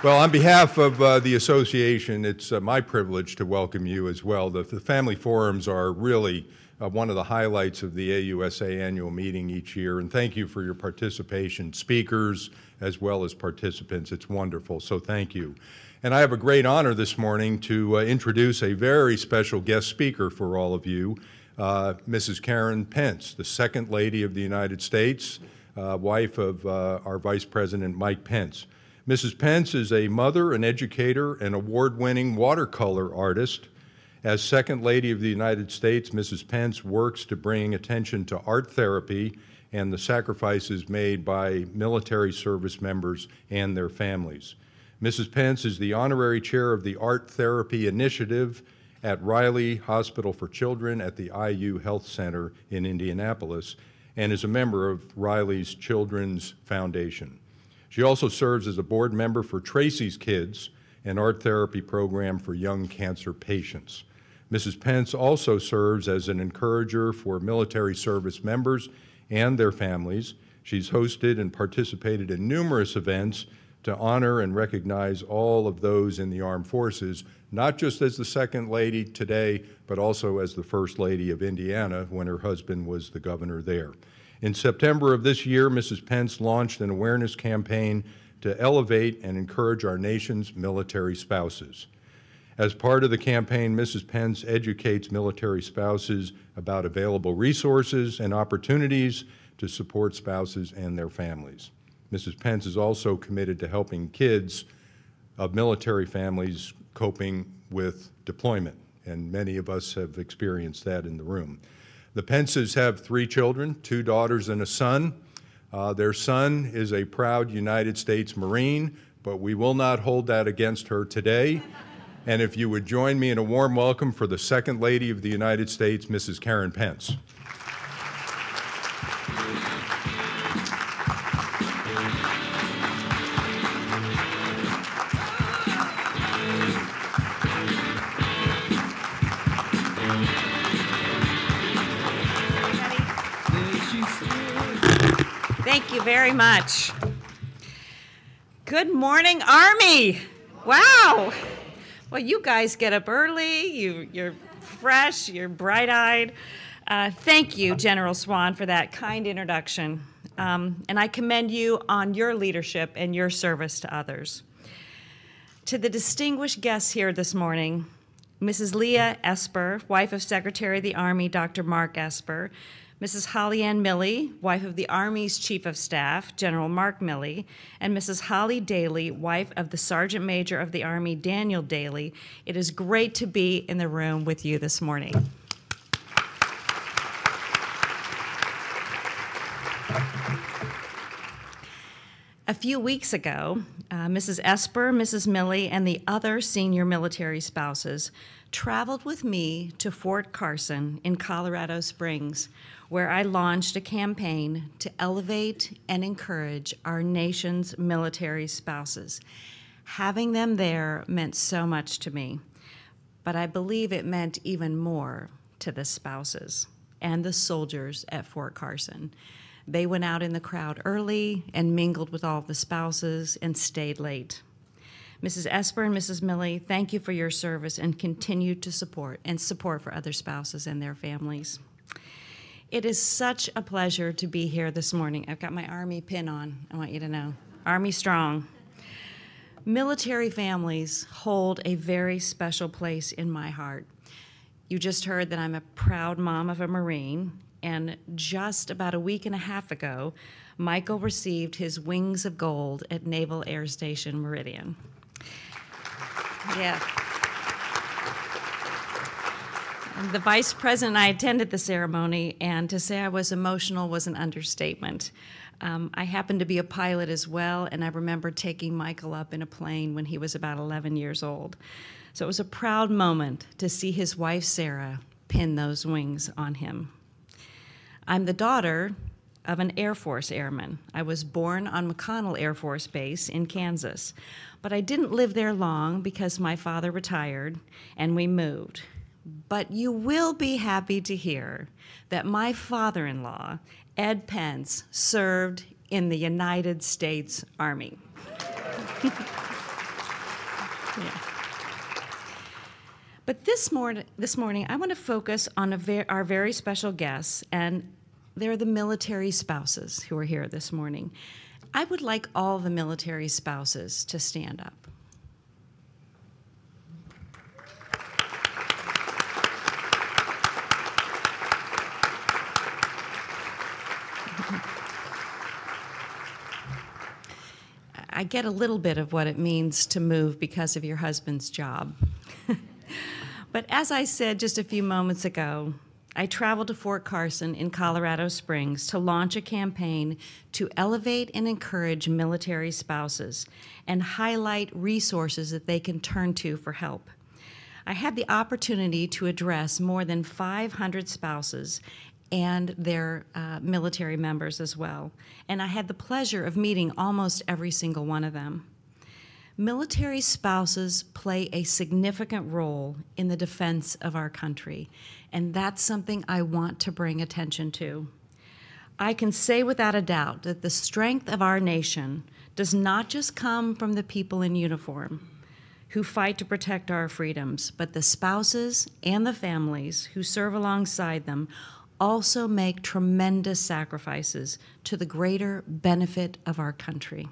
F: Well, on behalf of the association, it's my privilege to welcome you as well. The family forums are really one of the highlights of the AUSA annual meeting each year, and thank you for your participation, speakers as well as participants. It's wonderful, so thank you. And I have a great honor this morning to introduce a very special guest speaker for all of you, Mrs. Karen Pence, the Second Lady of the United States, wife of our Vice President Mike Pence. Mrs. Pence is a mother, an educator, an award-winning watercolor artist. As Second Lady of the United States, Mrs. Pence works to bring attention to art therapy and the sacrifices made by military service members and their families. Mrs. Pence is the honorary chair of the Art Therapy Initiative at Riley Hospital for Children at the IU Health Center in Indianapolis and is a member of Riley's Children's Foundation. She also serves as a board member for Tracy's Kids, an art therapy program for young cancer patients. Mrs. Pence also serves as an encourager for military service members and their families. She's hosted and participated in numerous events to honor and recognize all of those in the armed forces, not just as the Second Lady today, but also as the First Lady of Indiana when her husband was the governor there. In September of this year, Mrs. Pence launched an awareness campaign to elevate and encourage our nation's military spouses. As part of the campaign, Mrs. Pence educates military spouses about available resources and opportunities to support spouses and their families. Mrs. Pence is also committed to helping kids of military families coping with deployment, and many of us have experienced that in the room. The Pences have 3 children, 2 daughters and a son. Their son is a proud United States Marine, but we will not hold that against her today. And if you would join me in a warm welcome for the Second Lady of the United States, Mrs. Karen Pence.
G: Thank you very much. Good morning, Army. Wow. Well, you guys get up early. You're fresh. You're bright-eyed. Thank you, General Swan, for that kind introduction. And I commend you on your leadership and your service to others. To the distinguished guests here this morning, Mrs. Leah Esper, wife of Secretary of the Army, Dr. Mark Esper, Mrs. Holly Ann Milley, wife of the Army's Chief of Staff, General Mark Milley, and Mrs. Holly Daly, wife of the Sergeant Major of the Army, Daniel Daly. It is great to be in the room with you this morning. A few weeks ago, Mrs. Esper, Mrs. Milley, and the other senior military spouses traveled with me to Fort Carson in Colorado Springs, where I launched a campaign to elevate and encourage our nation's military spouses. Having them there meant so much to me, but I believe it meant even more to the spouses and the soldiers at Fort Carson. They went out in the crowd early and mingled with all the spouses and stayed late. Mrs. Esper and Mrs. Milley, thank you for your service and continued to support for other spouses and their families. It is such a pleasure to be here this morning. I've got my Army pin on, I want you to know. Army strong. Military families hold a very special place in my heart. You just heard that I'm a proud mom of a Marine, and just about a week and a half ago, Michael received his Wings of Gold at Naval Air Station Meridian. Yeah. The Vice President and I attended the ceremony, and to say I was emotional was an understatement. I happened to be a pilot as well, and I remember taking Michael up in a plane when he was about 11 years old. So it was a proud moment to see his wife, Sarah, pin those wings on him. I'm the daughter of an Air Force airman. I was born on McConnell Air Force Base in Kansas, but I didn't live there long because my father retired and we moved. But you will be happy to hear that my father-in-law, Ed Pence, served in the United States Army. Yeah. But this morning, I want to focus on our very special guests, and they're the military spouses who are here this morning. I would like all the military spouses to stand up. I get a little bit of what it means to move because of your husband's job. But as I said just a few moments ago, I traveled to Fort Carson in Colorado Springs to launch a campaign to elevate and encourage military spouses and highlight resources that they can turn to for help. I had the opportunity to address more than 500 spouses and their military members as well, and I had the pleasure of meeting almost every single one of them. Military spouses play a significant role in the defense of our country, and that's something I want to bring attention to. I can say without a doubt that the strength of our nation does not just come from the people in uniform who fight to protect our freedoms, but the spouses and the families who serve alongside them also make tremendous sacrifices to the greater benefit of our country.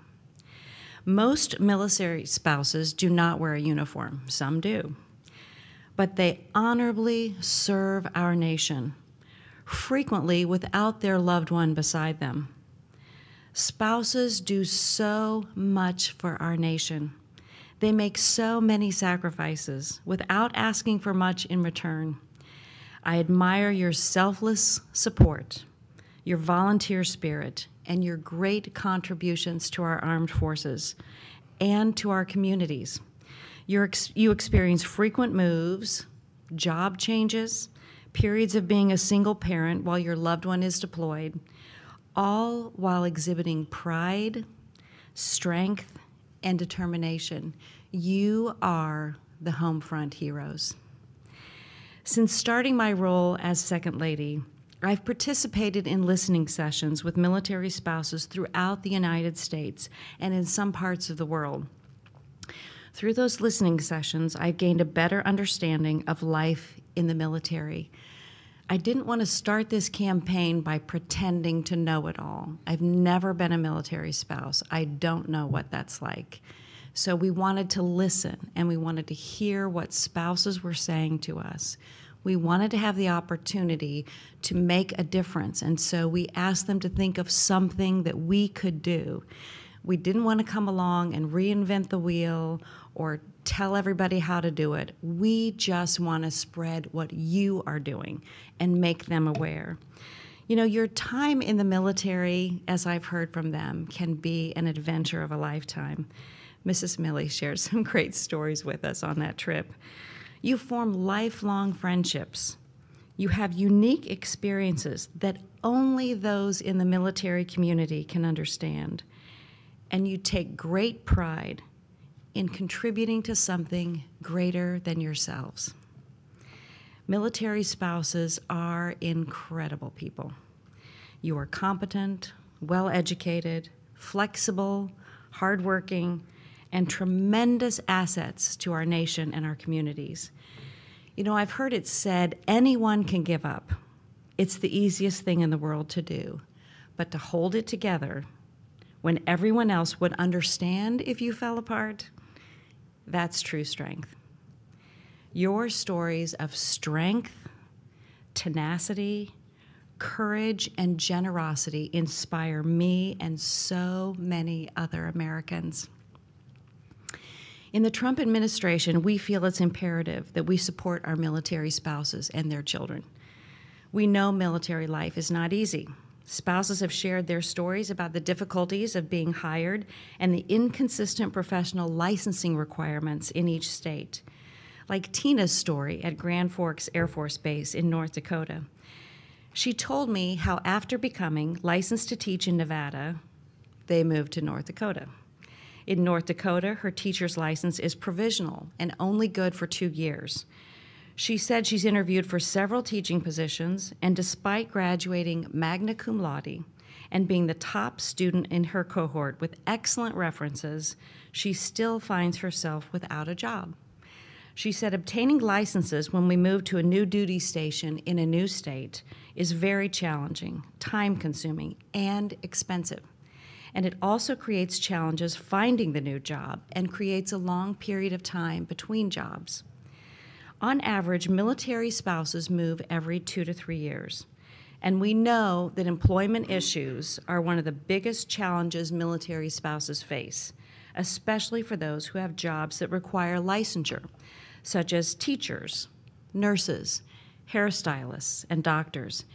G: Most military spouses do not wear a uniform. Some do. But they honorably serve our nation, frequently without their loved one beside them. Spouses do so much for our nation. They make so many sacrifices without asking for much in return. I admire your selfless support, your volunteer spirit, and your great contributions to our armed forces and to our communities. You experience frequent moves, job changes, periods of being a single parent while your loved one is deployed, all while exhibiting pride, strength, and determination. You are the home front heroes. Since starting my role as Second Lady, I've participated in listening sessions with military spouses throughout the United States and in some parts of the world. Through those listening sessions, I've gained a better understanding of life in the military. I didn't want to start this campaign by pretending to know it all. I've never been a military spouse. I don't know what that's like. So we wanted to listen, and we wanted to hear what spouses were saying to us. We wanted to have the opportunity to make a difference, and so we asked them to think of something that we could do. We didn't want to come along and reinvent the wheel or tell everybody how to do it. We just want to spread what you are doing and make them aware. You know, your time in the military, as I've heard from them, can be an adventure of a lifetime. Mrs. Milley shared some great stories with us on that trip. You form lifelong friendships. You have unique experiences that only those in the military community can understand. And you take great pride in contributing to something greater than yourselves. Military spouses are incredible people. You are competent, well-educated, flexible, hardworking, and tremendous assets to our nation and our communities. You know, I've heard it said, anyone can give up. It's the easiest thing in the world to do. But to hold it together when everyone else would understand if you fell apart, that's true strength. Your stories of strength, tenacity, courage, and generosity inspire me and so many other Americans. In the Trump administration, we feel it's imperative that we support our military spouses and their children. We know military life is not easy. Spouses have shared their stories about the difficulties of being hired and the inconsistent professional licensing requirements in each state. Like Tina's story at Grand Forks Air Force Base in North Dakota. She told me how after becoming licensed to teach in Nevada, they moved to North Dakota. In North Dakota, her teacher's license is provisional and only good for 2 years. She said she's interviewed for several teaching positions, and despite graduating magna cum laude and being the top student in her cohort with excellent references, she still finds herself without a job. She said obtaining licenses when we move to a new duty station in a new state is very challenging, time-consuming, and expensive. And it also creates challenges finding the new job and creates a long period of time between jobs. On average, military spouses move every 2 to 3 years. And we know that employment issues are one of the biggest challenges military spouses face, especially for those who have jobs that require licensure, such as teachers, nurses, hairstylists, and doctors.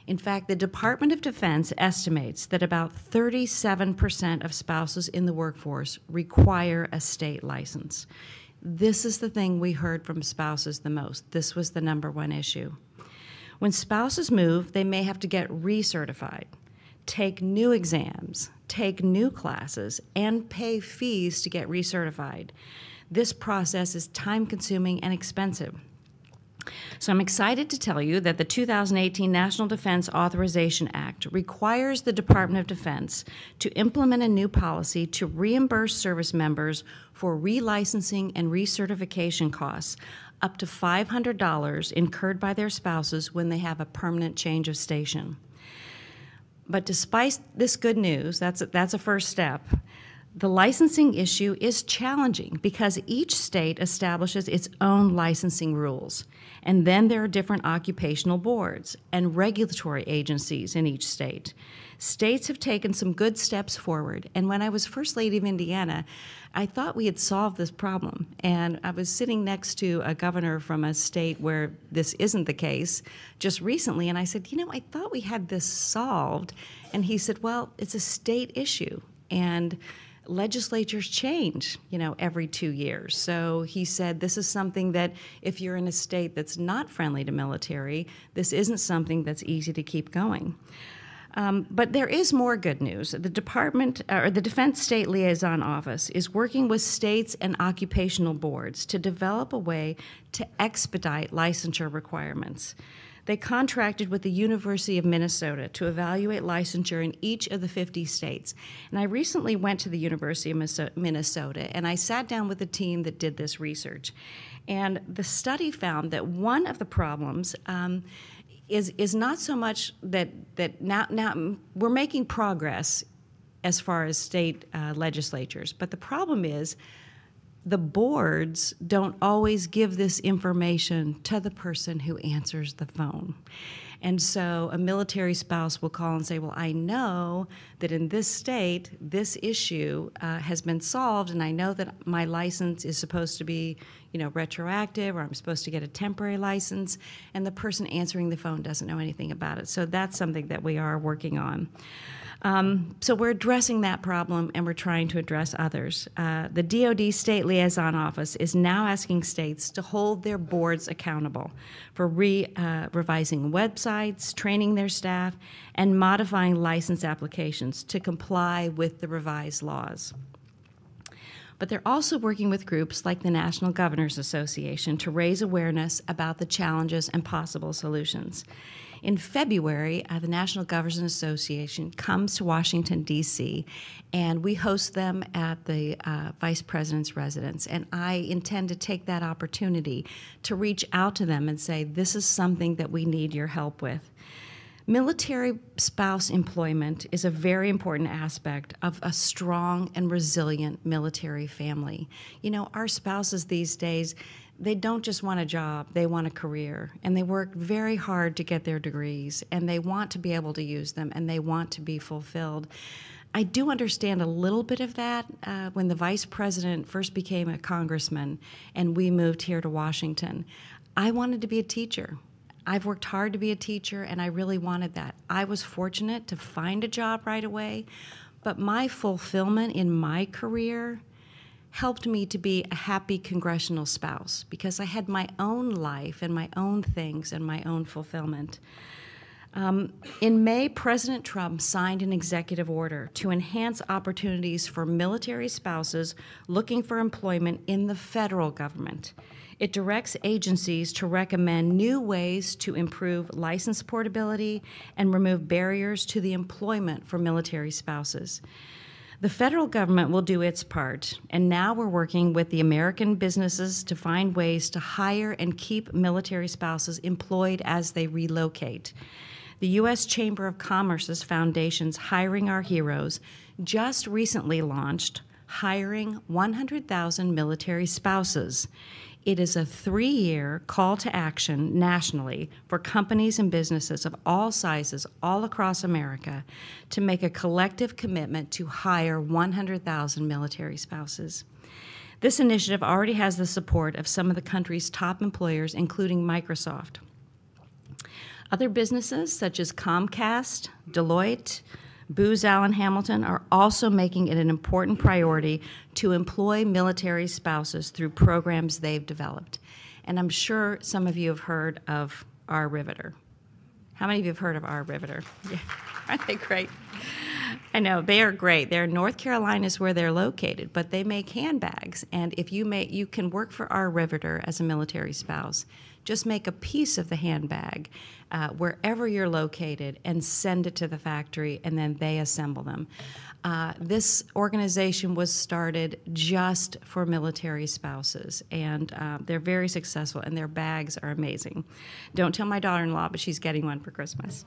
G: In fact, the Department of Defense estimates that about 37% of spouses in the workforce require a state license. This is the thing we heard from spouses the most. This was the number one issue. When spouses move, they may have to get recertified, take new exams, take new classes, and pay fees to get recertified. This process is time-consuming and expensive. So I'm excited to tell you that the 2018 National Defense Authorization Act requires the Department of Defense to implement a new policy to reimburse service members for relicensing and recertification costs up to $500 incurred by their spouses when they have a permanent change of station. But despite this good news, that's a first step, the licensing issue is challenging because each state establishes its own licensing rules. And then there are different occupational boards and regulatory agencies in each state. States have taken some good steps forward. And when I was First Lady of Indiana, I thought we had solved this problem. And I was sitting next to a governor from a state where this isn't the case just recently. And I said, you know, I thought we had this solved. And he said, well, it's a state issue. And legislatures change, you know, every 2 years. So he said this is something that if you're in a state that's not friendly to military, this isn't something that's easy to keep going. But there is more good news. The Defense State Liaison Office is working with states and occupational boards to develop a way to expedite licensure requirements. They contracted with the University of Minnesota to evaluate licensure in each of the 50 states. And I recently went to the University of Minnesota, and I sat down with the team that did this research. And the study found that one of the problems is not so much that now we're making progress as far as state legislatures, but the problem is the boards don't always give this information to the person who answers the phone. And so a military spouse will call and say, well, I know that in this state, this issue has been solved, and I know that my license is supposed to be, you know, retroactive, or I'm supposed to get a temporary license, and the person answering the phone doesn't know anything about it. So that's something that we are working on. So we're addressing that problem, and we're trying to address others. The DoD State Liaison Office is now asking states to hold their boards accountable for revising websites, training their staff, and modifying license applications to comply with the revised laws. But they're also working with groups like the National Governors Association to raise awareness about the challenges and possible solutions. In February, the National Governors Association comes to Washington, D.C., and we host them at the Vice President's residence. And I intend to take that opportunity to reach out to them and say, this is something that we need your help with. Military spouse employment is a very important aspect of a strong and resilient military family. You know, our spouses these days, they don't just want a job, they want a career, and they work very hard to get their degrees, and they want to be able to use them, and they want to be fulfilled. I do understand a little bit of that when the Vice President first became a congressman and we moved here to Washington. I wanted to be a teacher. I've worked hard to be a teacher, and I really wanted that. I was fortunate to find a job right away, but my fulfillment in my career helped me to be a happy congressional spouse because I had my own life and my own things and my own fulfillment. In May, President Trump signed an executive order to enhance opportunities for military spouses looking for employment in the federal government. It directs agencies to recommend new ways to improve license portability and remove barriers to the employment for military spouses. The federal government will do its part, and now we're working with the American businesses to find ways to hire and keep military spouses employed as they relocate. The U.S. Chamber of Commerce's foundation's Hiring Our Heroes just recently launched Hiring 100,000 Military Spouses. It is a 3-year call to action nationally for companies and businesses of all sizes all across America to make a collective commitment to hire 100,000 military spouses. This initiative already has the support of some of the country's top employers, including Microsoft. Other businesses such as Comcast, Deloitte, Booz Allen Hamilton are also making it an important priority to employ military spouses through programs they've developed. And I'm sure some of you have heard of Our Riveter. How many of you have heard of Our Riveter? Yeah. Aren't they great? I know, they are great. They're in North Carolina is where they're located, but they make handbags. And if you can work for our riveter as a military spouse. Just make a piece of the handbag wherever you're located and send it to the factory, and then they assemble them. This organization was started just for military spouses, and they're very successful, and their bags are amazing. Don't tell my daughter-in-law, but she's getting one for Christmas.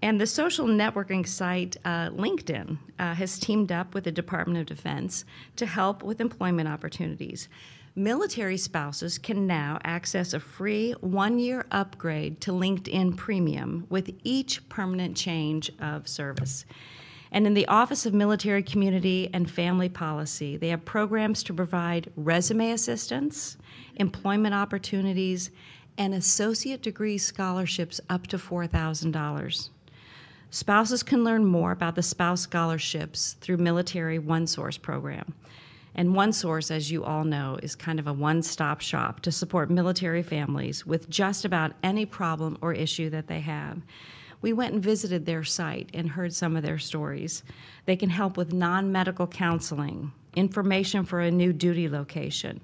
G: And the social networking site LinkedIn has teamed up with the Department of Defense to help with employment opportunities. Military spouses can now access a free one-year upgrade to LinkedIn Premium with each permanent change of service. And in the Office of Military Community and Family Policy, they have programs to provide resume assistance, employment opportunities, and associate degree scholarships up to $4,000. Spouses can learn more about the spouse scholarships through Military OneSource program. And OneSource, as you all know, is kind of a one-stop shop to support military families with just about any problem or issue that they have. We went and visited their site and heard some of their stories. They can help with non-medical counseling, information for a new duty location.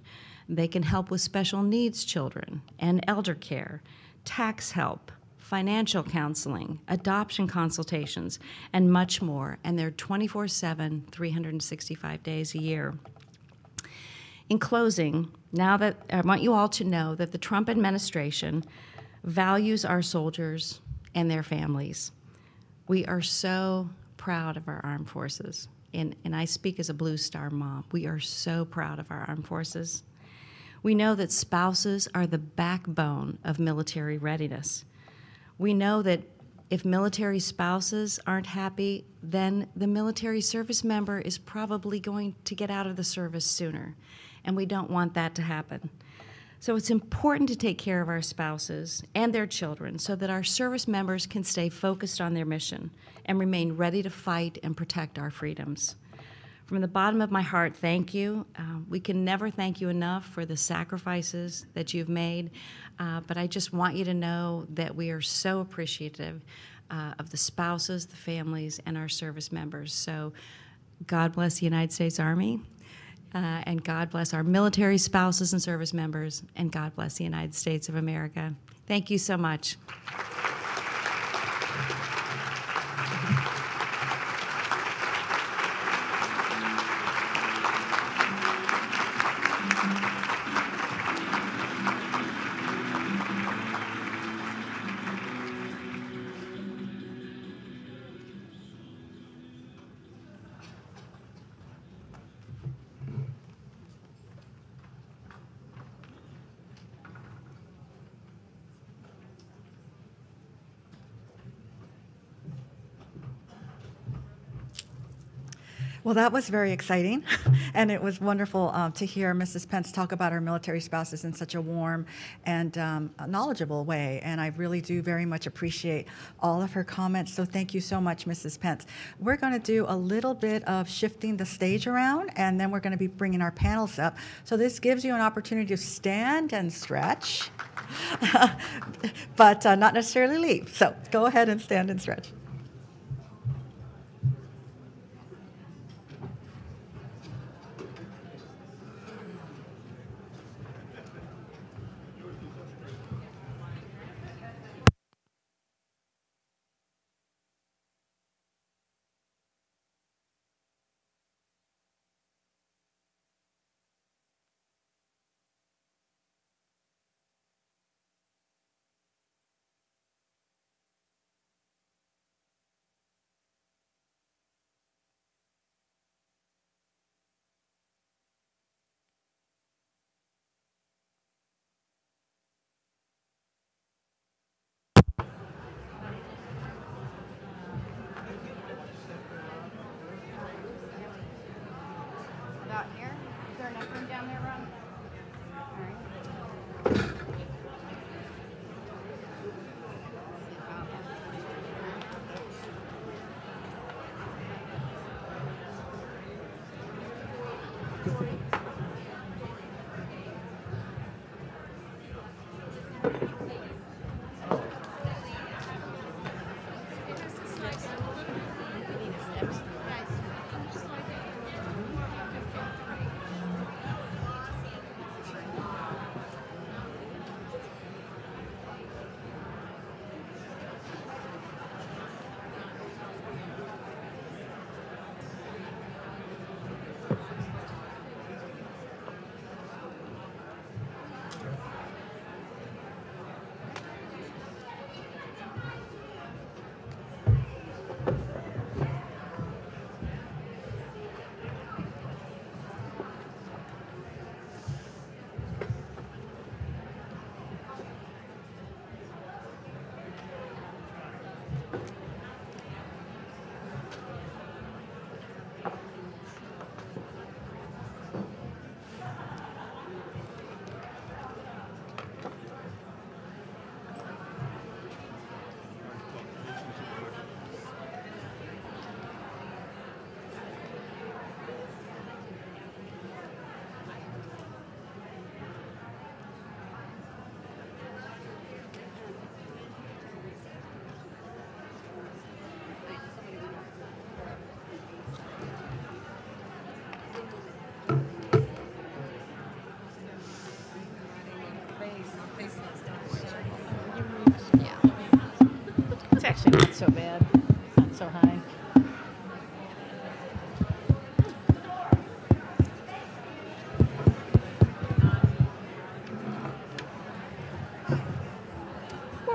G: They can help with special needs children and elder care, tax help, financial counseling, adoption consultations, and much more. And they're 24/7, 365 days a year. In closing, now that I want you all to know that the Trump administration values our soldiers and their families. We are so proud of our armed forces, and I speak as a Blue Star mom. We are so proud of our armed forces. We know that spouses are the backbone of military readiness. We know that if military spouses aren't happy, then the military service member is probably going to get out of the service sooner, and we don't want that to happen. So it's important to take care of our spouses and their children so that our service members can stay focused on their mission and remain ready to fight and protect our freedoms. From the bottom of my heart, thank you. We can never thank you enough for the sacrifices that you've made, but I just want you to know that we are so appreciative of the spouses, the families, and our service members. So God bless the United States Army, and God bless our military spouses and service members, and God bless the United States of America. Thank you so much.
E: Well, that was very exciting, and it was wonderful to hear Mrs. Pence talk about our military spouses in such a warm and knowledgeable way, and I really do very much appreciate all of her comments, so thank you so much, Mrs. Pence. We're going to do a little bit of shifting the stage around, and then we're going to be bringing our panels up. So this gives you an opportunity to stand and stretch, but not necessarily leave. So go ahead and stand and stretch.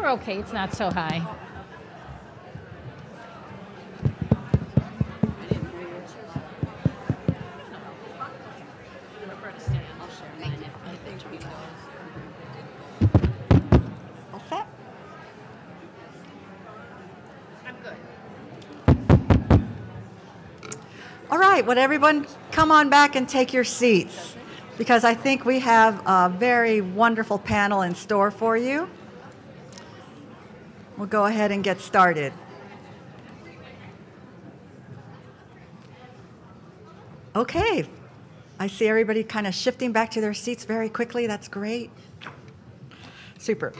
H: We're okay. It's not so high.
A: All set?
H: I'm good.
A: All right, would everyone come on back and take your seats? Because I think we have a very wonderful panel in store for you. We'll go ahead and get started. Okay, I see everybody kind of shifting back to their seats very quickly. That's great. Super.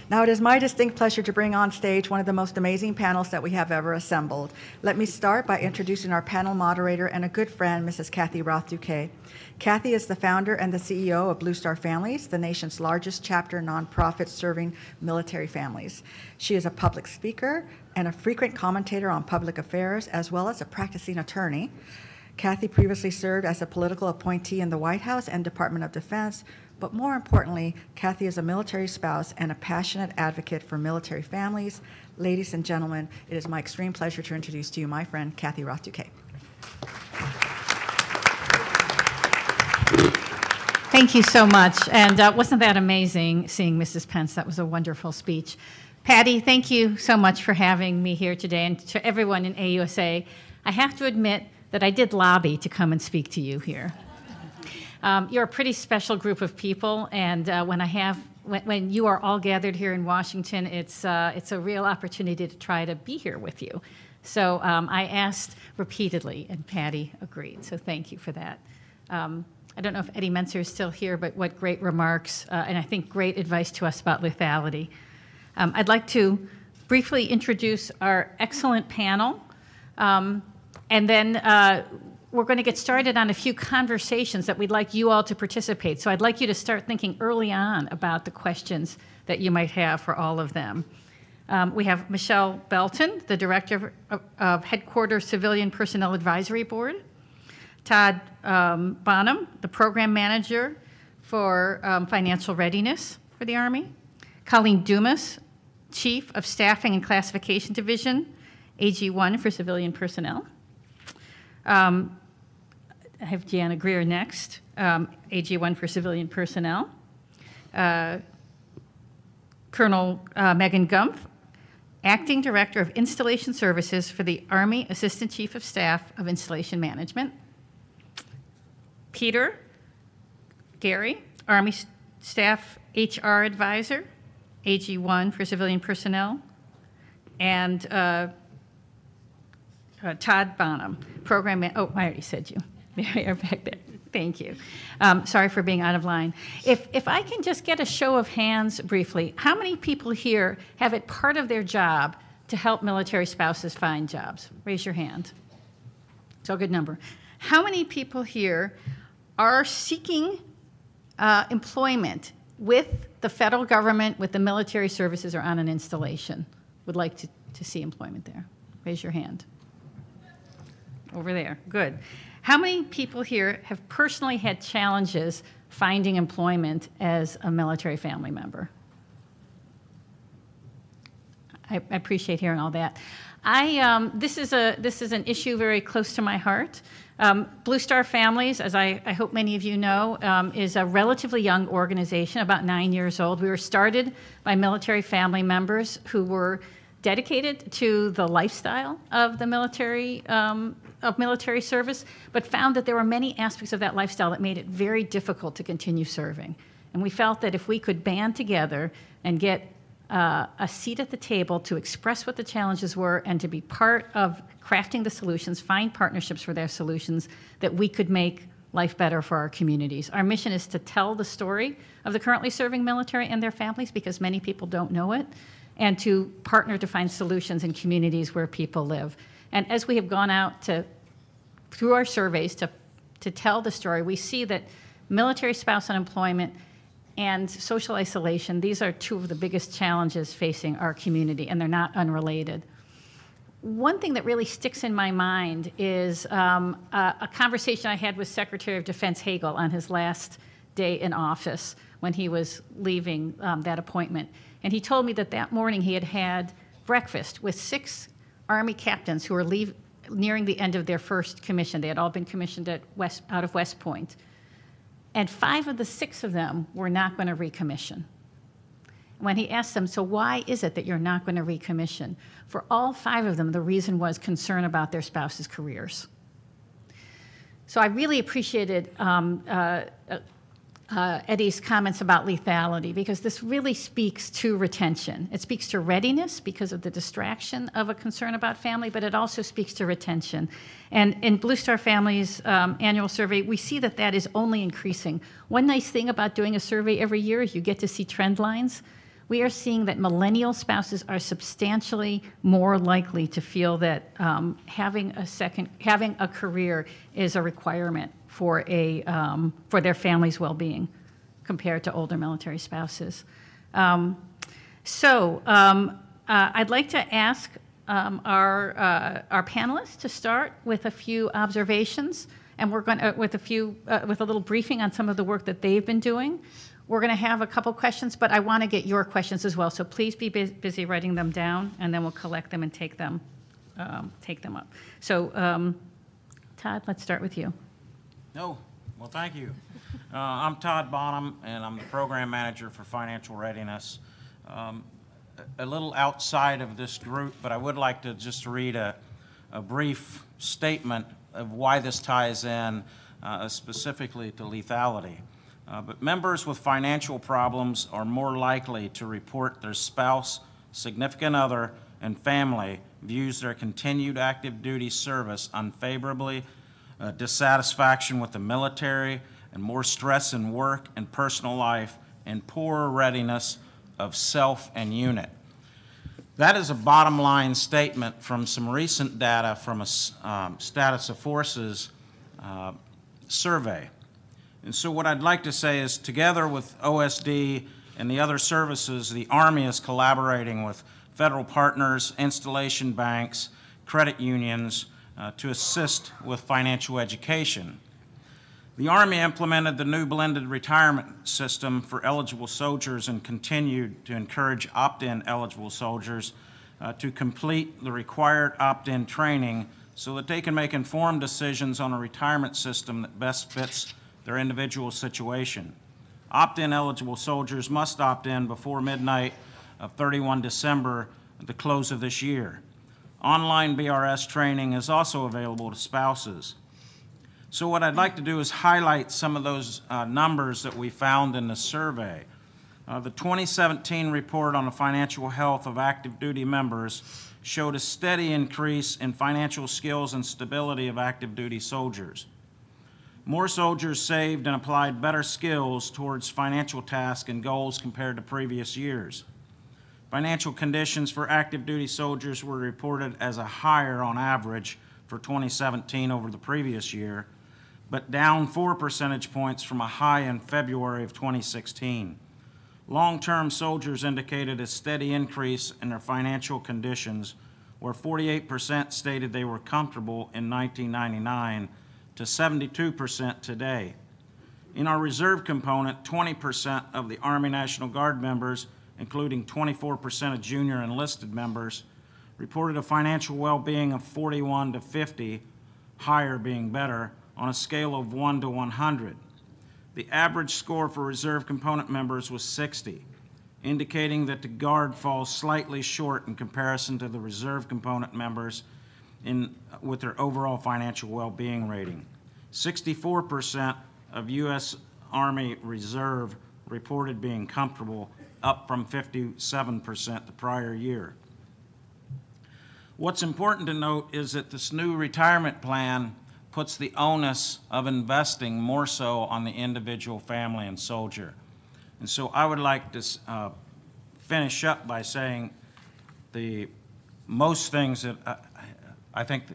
A: Now it is my distinct pleasure to bring on stage one of the most amazing panels that we have ever assembled. Let me start by introducing our panel moderator and a good friend, Mrs. Kathy Roth-Duquet. Kathy is the founder and the CEO of Blue Star Families, the nation's largest chapter nonprofit serving military families. She is a public speaker and a frequent commentator on public affairs, as well as a practicing attorney. Kathy previously served as a political appointee in the White House and Department of Defense, but more importantly, Kathy is a military spouse and a passionate advocate for military families. Ladies and gentlemen, it is my extreme pleasure to introduce to you my friend, Kathy Roth-Duquet.
H: Thank you so much. And wasn't that amazing seeing Mrs. Pence? That was a wonderful speech. Patty, thank you so much for having me here today. And to everyone in AUSA, I have to admit that I did lobby to come and speak to you here. You're a pretty special group of people, and when you are all gathered here in Washington, it's a real opportunity to try to be here with you. So I asked repeatedly, and Patty agreed. So thank you for that. I don't know if Eddie Menser is still here, but what great remarks, and I think great advice to us about lethality. I'd like to briefly introduce our excellent panel, and then we're going to get started on a few conversations that we'd like you all to participate. So I'd like you to start thinking early on about the questions that you might have for all of them. We have Michelle Belton, the Director of Headquarters Civilian Personnel Advisory Board. Todd Bonham, the Program Manager for Financial Readiness for the Army. Colleen Dumas, Chief of Staffing and Classification Division, AG1 for Civilian Personnel. I have Gianna Greer next, AG1 for Civilian Personnel. Colonel Megan Gumpf, Acting Director of Installation Services for the Army Assistant Chief of Staff of Installation Management. Peter Gary, Army Staff HR Advisor, AG1 for Civilian Personnel. And Todd Bonham, Program oh, I already said you. There you are back there. Thank you. Sorry for being out of line. If I can just get a show of hands briefly, how many people here have it part of their job to help military spouses find jobs? Raise your hand. So a good number. How many people here are seeking employment with the federal government, with the military services, or on an installation? Would like to see employment there? Raise your hand. Over there. Good. How many people here have personally had challenges finding employment as a military family member? I appreciate hearing all that. This is an issue very close to my heart. Blue Star Families, as I hope many of you know, is a relatively young organization, about 9 years old. We were started by military family members who were dedicated to the lifestyle of the military service, but found that there were many aspects of that lifestyle that made it very difficult to continue serving. And we felt that if we could band together and get a seat at the table to express what the challenges were and to be part of crafting the solutions, find partnerships for their solutions, that we could make life better for our communities. Our mission is to tell the story of the currently serving military and their families, because many people don't know it, and to partner to find solutions in communities where people live. And as we have gone out through our surveys to tell the story, we see that military spouse unemployment and social isolation, these are two of the biggest challenges facing our community, and they're not unrelated. One thing that really sticks in my mind is a conversation I had with Secretary of Defense Hagel on his last day in office, when he was leaving that appointment. And he told me that that morning he had had breakfast with 6 Army captains who were nearing the end of their first commission. They had all been commissioned out of West Point. And 5 of the 6 of them were not going to recommission. When he asked them, so why is it that you're not going to recommission? For all 5 of them, the reason was concern about their spouses' careers. So I really appreciated Eddie's comments about lethality, because this really speaks to retention. It speaks to readiness because of the distraction of a concern about family, but it also speaks to retention. And in Blue Star Family's annual survey, we see that that is only increasing. One nice thing about doing a survey every year is you get to see trend lines. We are seeing that millennial spouses are substantially more likely to feel that having a career is a requirement for their family's well-being compared to older military spouses. I'd like to ask our panelists to start with a few observations, and we're going to with a little briefing on some of the work that they've been doing. We're going to have a couple questions, but I want to get your questions as well. So please be busy writing them down, and then we'll collect them and take them up. So, Todd, let's start with you.
I: No, well, thank you. I'm Todd Bonham, and I'm the program manager for Financial Readiness. A little outside of this group, but I would like to just read a brief statement of why this ties in specifically to lethality. But members with financial problems are more likely to report their spouse, significant other, and family views their continued active duty service unfavorably, dissatisfaction with the military, and more stress in work and personal life, and poorer readiness of self and unit. That is a bottom line statement from some recent data from a Status of Forces survey. And so what I'd like to say is, together with OSD and the other services, the Army is collaborating with federal partners, installation banks, credit unions to assist with financial education. The Army implemented the new blended retirement system for eligible soldiers and continued to encourage opt-in eligible soldiers to complete the required opt-in training so that they can make informed decisions on a retirement system that best fits their individual situation. Opt-in eligible soldiers must opt in before midnight of 31 December, the close of this year. Online BRS training is also available to spouses. So what I'd like to do is highlight some of those numbers that we found in the survey. The 2017 report on the financial health of active duty members showed a steady increase in financial skills and stability of active duty soldiers. More soldiers saved and applied better skills towards financial tasks and goals compared to previous years. Financial conditions for active duty soldiers were reported as a higher on average for 2017 over the previous year, but down 4 percentage points from a high in February of 2016. Long-term soldiers indicated a steady increase in their financial conditions, where 48% stated they were comfortable in 1999 to 72% today. In our reserve component, 20% of the Army National Guard members, including 24% of junior enlisted members, reported a financial well-being of 41 to 50, higher being better, on a scale of 1 to 100. The average score for reserve component members was 60, indicating that the Guard falls slightly short in comparison to the reserve component members with their overall financial well-being rating. 64% of U.S. Army Reserve reported being comfortable, up from 57% the prior year. What's important to note is that this new retirement plan puts the onus of investing more so on the individual family and soldier. And so I would like to finish up by saying most things that I think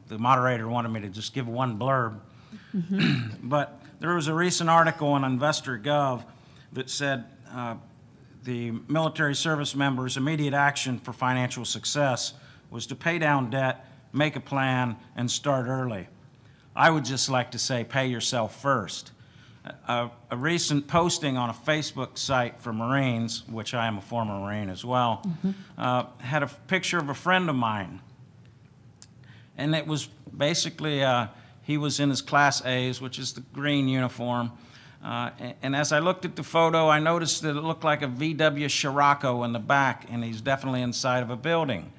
I: the moderator wanted me to just give one blurb. Mm-hmm. But there was a recent article on InvestorGov that said the military service members' immediate action for financial success was to pay down debt, make a plan, and start early. I would just like to say, pay yourself first. a recent posting on a Facebook site for Marines, which I am a former Marine as well, had a picture of a friend of mine. And it was basically, he was in his Class A's, which is the green uniform. And as I looked at the photo, I noticed that it looked like a VW Scirocco in the back, and he's definitely inside of a building.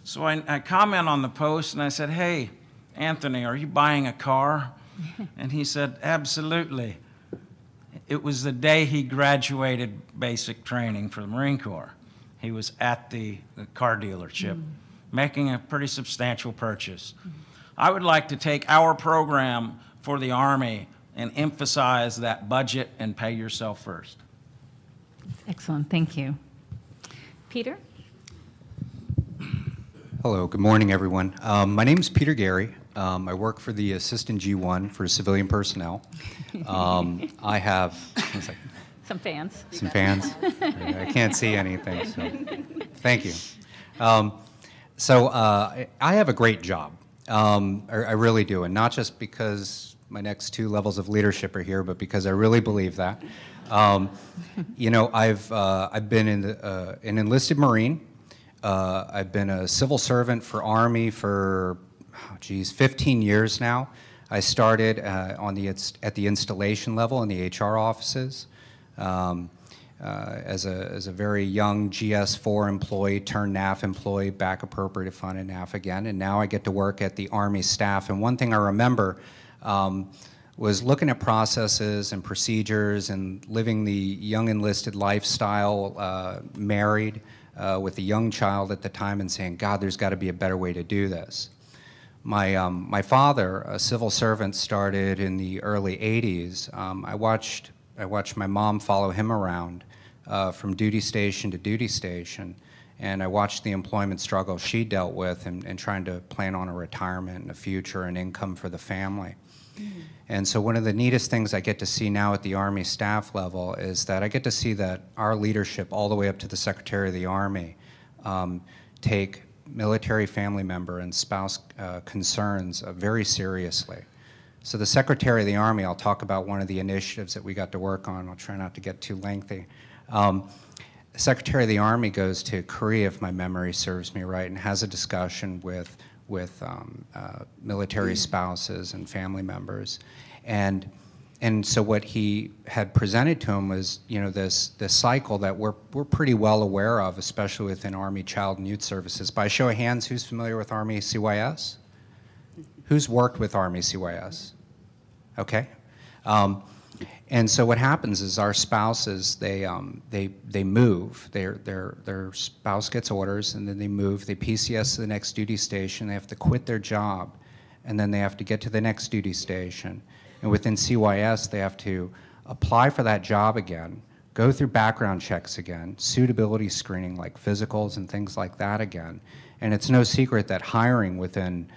I: So I comment on the post, and I said, "Hey, Anthony, are you buying a car?" And he said, "Absolutely." It was the day he graduated basic training for the Marine Corps. He was at the car dealership making a pretty substantial purchase. I would like to take our program for the Army and emphasize that budget and pay yourself first.
H: Excellent, thank you. Peter?
J: Hello, good morning, everyone. My name is Peter Gary. I work for the Assistant G1 for civilian personnel. I have
H: Some fans.
J: some fans. I can't see anything, so thank you. I have a great job. I really do, and not just because my next 2 levels of leadership are here, but because I really believe that. You know, I've been an enlisted Marine. I've been a civil servant for Army for, 15 years now. I started at the installation level in the HR offices as a very young GS4 employee turned NAF employee, back appropriated fund and NAF again, and now I get to work at the Army staff. And one thing I remember was looking at processes and procedures and living the young enlisted lifestyle, married with a young child at the time, and saying, God, there's got to be a better way to do this. My father, a civil servant, started in the early 80s. I watched my mom follow him around from duty station to duty station, and I watched the employment struggle she dealt with and trying to plan on a retirement and a future and income for the family. And so one of the neatest things I get to see now at the Army staff level is that I get to see that our leadership, all the way up to the Secretary of the Army, take military family member and spouse concerns very seriously. So the Secretary of the Army, I'll talk about one of the initiatives that we got to work on. I'll try not to get too lengthy. The Secretary of the Army goes to Korea, if my memory serves me right, and has a discussion with military spouses and family members. And so what he had presented to him was, you know, this cycle that we're pretty well aware of, especially within Army Child and Youth Services. By show of hands, who's familiar with Army CYS? Who's worked with Army CYS? Okay. And so what happens is our spouses, they move. Their spouse gets orders, and then they move. They PCS to the next duty station. They have to quit their job, and then they have to get to the next duty station. And within CYS, they have to apply for that job again, go through background checks again, suitability screening like physicals and things like that again. And it's no secret that hiring within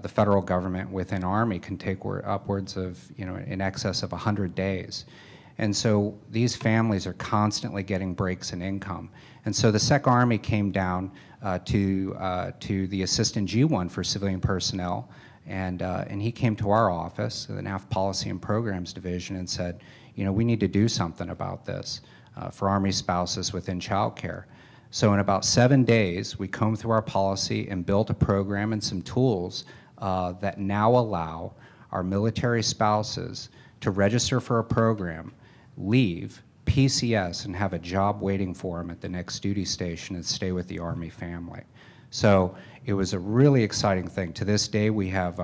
J: the federal government, within Army, can take upwards of, you know, in excess of 100 days. And so these families are constantly getting breaks in income. And so the Sec Army came down to the Assistant G1 for civilian personnel, and he came to our office, the NAF Policy and Programs Division, and said, you know, we need to do something about this for Army spouses within child care. So in about 7 days, we combed through our policy and built a program and some tools that now allow our military spouses to register for a program, leave, PCS, and have a job waiting for them at the next duty station and stay with the Army family. So it was a really exciting thing. To this day, we have,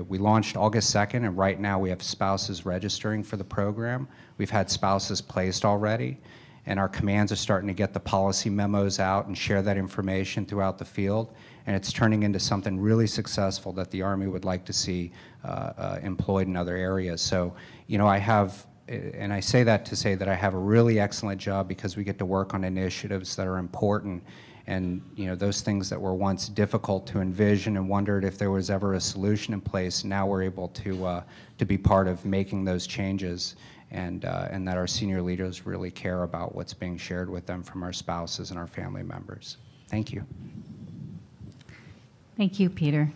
J: we launched August 2nd, and right now we have spouses registering for the program. We've had spouses placed already, and our commands are starting to get the policy memos out and share that information throughout the field, and it's turning into something really successful that the Army would like to see employed in other areas. So, you know, I have, and I say that to say that I have a really excellent job because we get to work on initiatives that are important, and, you know, those things that were once difficult to envision and wondered if there was ever a solution in place, now we're able to be part of making those changes, and that our senior leaders really care about what's being shared with them from our spouses and our family members. Thank you.
H: Thank you, Peter.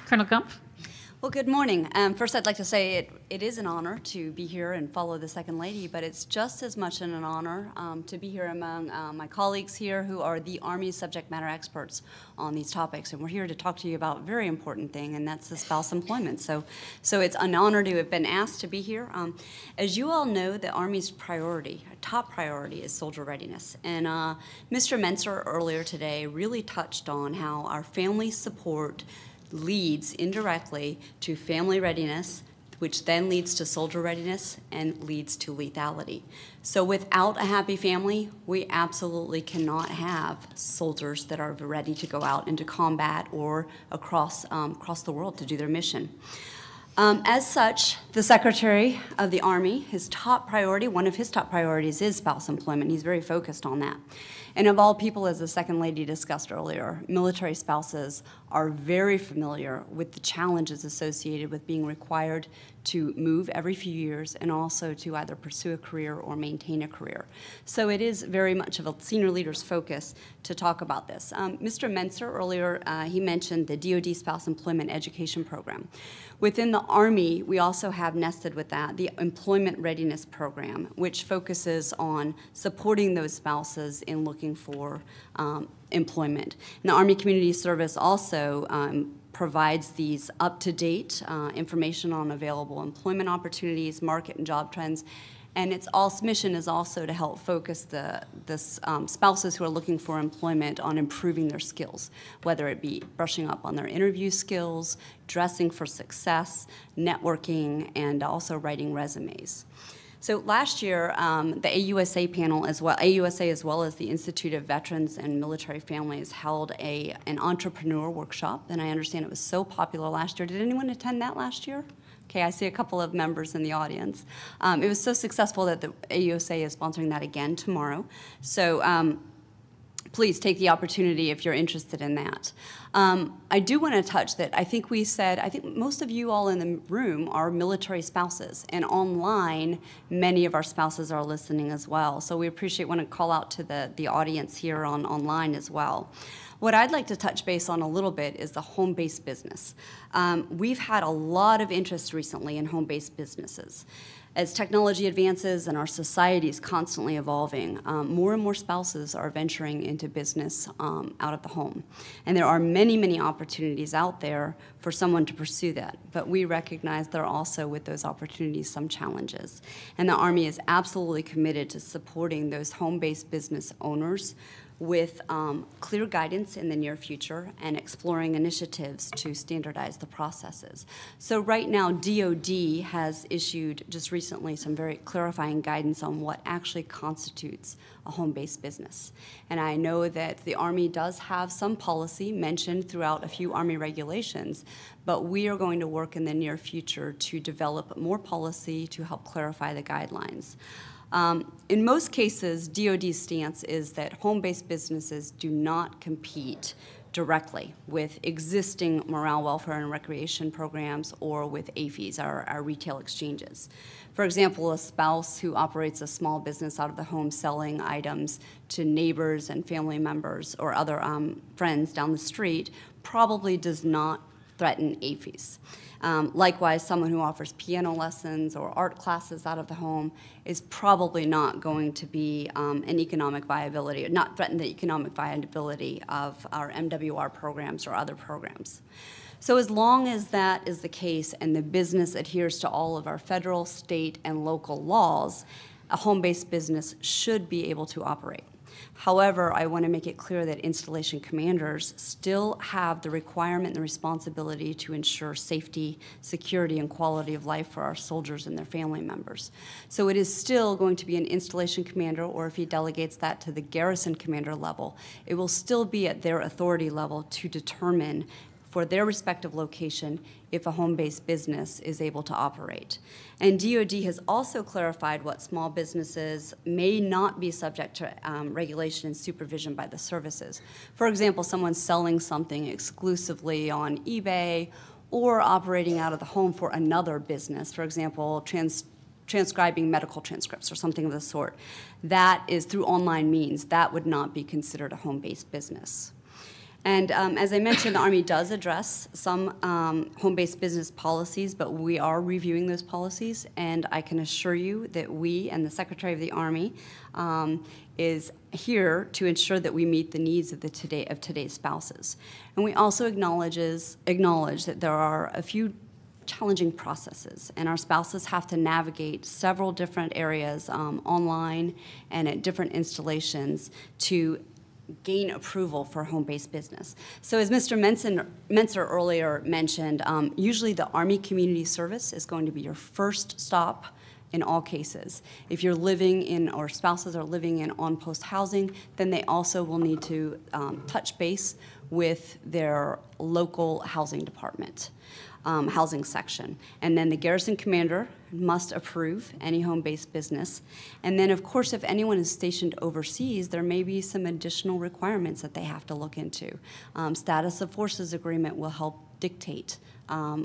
H: Colonel Gumpf?
K: Well, good morning. First, I'd like to say it is an honor to be here and follow the Second Lady, but it's just as much an honor to be here among my colleagues here who are the Army's subject matter experts on these topics. And we're here to talk to you about a very important thing, and that's the spouse employment. So it's an honor to have been asked to be here. As you all know, the Army's priority, top priority, is soldier readiness. And Mr. Menser earlier today really touched on how our family support leads indirectly to family readiness, which then leads to soldier readiness and leads to lethality. So without a happy family, we absolutely cannot have soldiers that are ready to go out into combat or across the world to do their mission. As such, the Secretary of the Army, one of his top priorities is spouse employment. He's very focused on that. And of all people, as the Second Lady discussed earlier, military spouses are very familiar with the challenges associated with being required to move every few years and also to either pursue a career or maintain a career. So it is very much of a senior leader's focus to talk about this. Mr. Menser earlier, he mentioned the DoD Spouse Employment Education Program. Within the Army, we also have nested with that the Employment Readiness Program, which focuses on supporting those spouses in looking for employment. And the Army Community Service also provides these up-to-date information on available employment opportunities, market and job trends, and its mission is also to help focus the spouses who are looking for employment on improving their skills, whether it be brushing up on their interview skills, dressing for success, networking, and also writing resumes. So last year, the AUSA panel, AUSA as well as the Institute of Veterans and Military Families held an entrepreneur workshop, and I understand it was so popular last year. Did anyone attend that last year? Okay, I see a couple of members in the audience. It was so successful that the AUSA is sponsoring that again tomorrow. So please take the opportunity if you're interested in that. I do want to touch that I think most of you all in the room are military spouses, and online, many of our spouses are listening as well. So we want to call out to the audience here online as well. What I'd like to touch base on a little bit is the home-based business. We've had a lot of interest recently in home-based businesses. As technology advances and our society is constantly evolving, more and more spouses are venturing into business out of the home. And there are many, many opportunities out there for someone to pursue that. But we recognize there are also, with those opportunities, some challenges. And the Army is absolutely committed to supporting those home-based business owners with clear guidance in the near future and exploring initiatives to standardize the processes. So right now, DoD has issued just recently some very clarifying guidance on what actually constitutes a home-based business. And I know that the Army does have some policy mentioned throughout a few Army regulations, but we are going to work in the near future to develop more policy to help clarify the guidelines. In most cases, DoD's stance is that home-based businesses do not compete directly with existing morale, welfare, and recreation programs or with AFEs, our retail exchanges. For example, a spouse who operates a small business out of the home selling items to neighbors and family members or other friends down the street probably does not threaten AFEs. Likewise, someone who offers piano lessons or art classes out of the home is probably not going to be an economic viability, or not threaten the economic viability of our MWR programs or other programs. So as long as that is the case and the business adheres to all of our federal, state, and local laws, a home-based business should be able to operate. However, I want to make it clear that installation commanders still have the requirement and the responsibility to ensure safety, security, and quality of life for our soldiers and their family members. So it is still going to be an installation commander, or if he delegates that to the garrison commander level, it will still be at their authority level to determine for their respective location if a home-based business is able to operate. And DoD has also clarified what small businesses may not be subject to regulation and supervision by the services. For example, someone selling something exclusively on eBay or operating out of the home for another business, for example, transcribing medical transcripts or something of the sort. That is through online means. That would not be considered a home-based business. And as I mentioned, the Army does address some home-based business policies, but we are reviewing those policies, and I can assure you that we and the Secretary of the Army is here to ensure that we meet the needs of today's spouses. And we also acknowledge that there are a few challenging processes, and our spouses have to navigate several different areas online and at different installations to gain approval for home-based business. So as Mr. Menser earlier mentioned, usually the Army Community Service is going to be your first stop in all cases. If you're living in, or spouses are living in on-post housing, then they also will need to touch base with their local housing department. Housing section. And then the garrison commander must approve any home-based business. And then, of course, if anyone is stationed overseas, there may be some additional requirements that they have to look into. Status of forces agreement will help dictate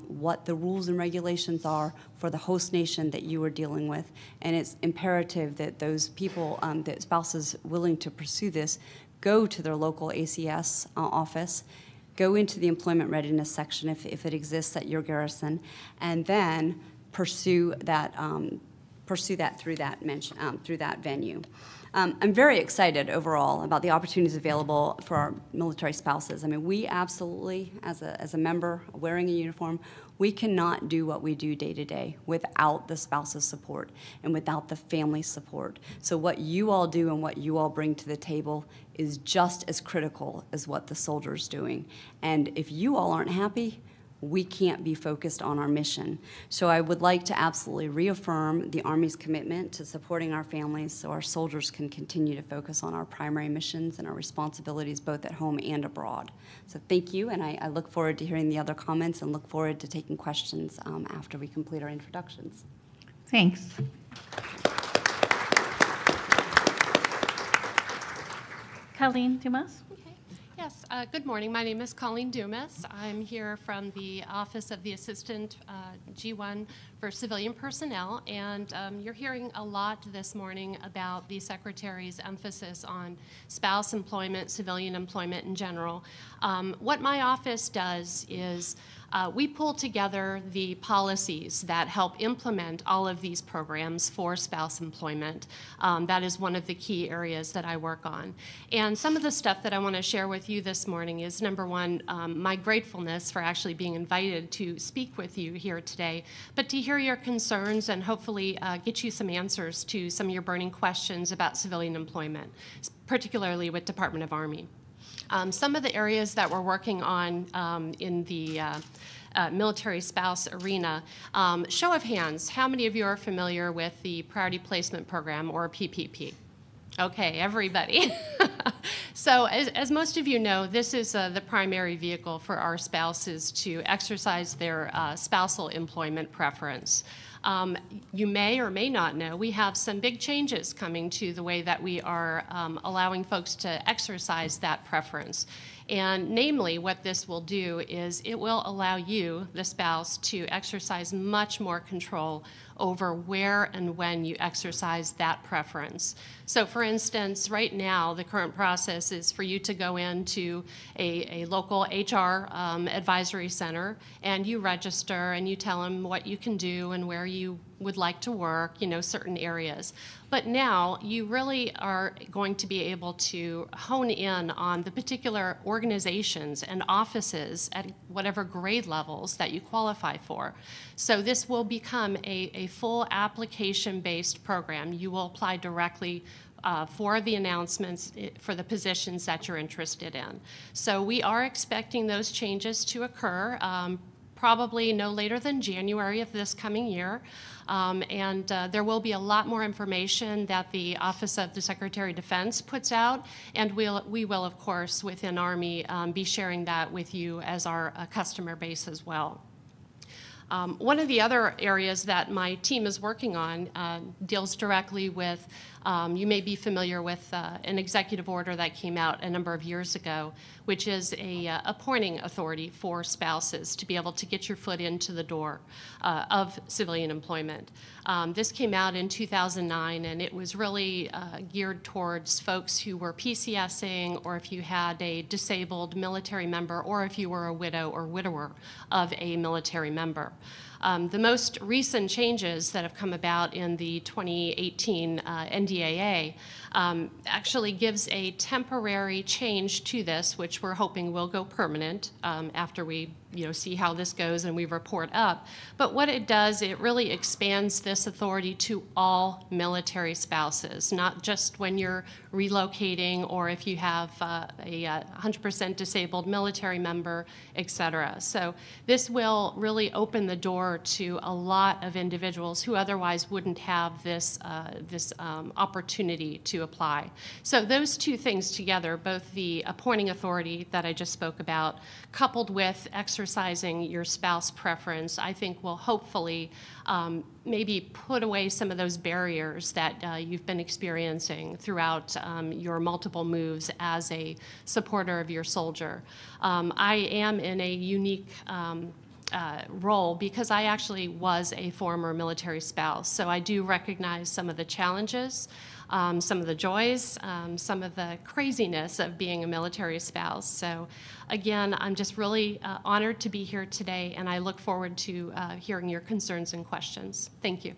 K: what the rules and regulations are for the host nation that you are dealing with. And it's imperative that those people, that spouses willing to pursue this, go to their local ACS office, go into the employment readiness section if it exists at your garrison, and then pursue that through that venue. I'm very excited overall about the opportunities available for our military spouses. I mean, we absolutely, as a member wearing a uniform, we cannot do what we do day to day without the spouse's support and without the family support. So what you all do and what you all bring to the table is just as critical as what the soldier's doing. And if you all aren't happy, we can't be focused on our mission. So I would like to absolutely reaffirm the Army's commitment to supporting our families so our soldiers can continue to focus on our primary missions and our responsibilities both at home and abroad. So thank you, and I look forward to hearing the other comments and look forward to taking questions after we complete our introductions.
H: Thanks. Colleen Dumas.
L: Yes, good morning. My name is Colleen Dumas. I'm here from the Office of the Assistant G1 for Civilian Personnel, and you're hearing a lot this morning about the Secretary's emphasis on spouse employment, civilian employment in general. What my office does is we pull together the policies that help implement all of these programs for spouse employment. That is one of the key areas that I work on. And some of the stuff that I want to share with you this morning is, number one, my gratefulness for actually being invited to speak with you here today, but to hear your concerns and hopefully get you some answers to some of your burning questions about civilian employment, particularly with Department of Army. Some of the areas that we're working on in the military spouse arena, show of hands, how many of you are familiar with the Priority Placement Program, or PPP? Okay, everybody. So as most of you know, this is the primary vehicle for our spouses to exercise their spousal employment preference. You may or may not know, we have some big changes coming to the way that we are allowing folks to exercise that preference. And namely, what this will do is it will allow you, the spouse, to exercise much more control over where and when you exercise that preference. So for instance, right now, the current process is for you to go into a local HR advisory center, and you register and you tell them what you can do and where you would like to work, you know, certain areas. But now you really are going to be able to hone in on the particular organizations and offices at whatever grade levels that you qualify for. So this will become a full application-based program. You will apply directly for the announcements for the positions that you're interested in. So we are expecting those changes to occur probably no later than January of this coming year. And there will be a lot more information that the Office of the Secretary of Defense puts out, and we will, of course, within Army, be sharing that with you as our customer base as well. One of the other areas that my team is working on deals directly with, you may be familiar with an executive order that came out a number of years ago, which is a appointing authority for spouses to be able to get your foot into the door of civilian employment. This came out in 2009, and it was really geared towards folks who were PCSing, or if you had a disabled military member, or if you were a widow or widower of a military member. The most recent changes that have come about in the 2018 NDAA actually gives a temporary change to this, which we're hoping will go permanent after we see how this goes and we report up. But what it does, it really expands this authority to all military spouses, not just when you're relocating or if you have a 100% disabled military member, et cetera. So this will really open the door to a lot of individuals who otherwise wouldn't have this opportunity to apply. So those two things together, both the appointing authority that I just spoke about, coupled with exercising your spouse preference, I think will hopefully maybe put away some of those barriers that you've been experiencing throughout your multiple moves as a supporter of your soldier. I am in a unique role because I actually was a former military spouse, so I do recognize some of the challenges, some of the joys, some of the craziness of being a military spouse. So again, I'm just really honored to be here today, and I look forward to hearing your concerns and questions. Thank you.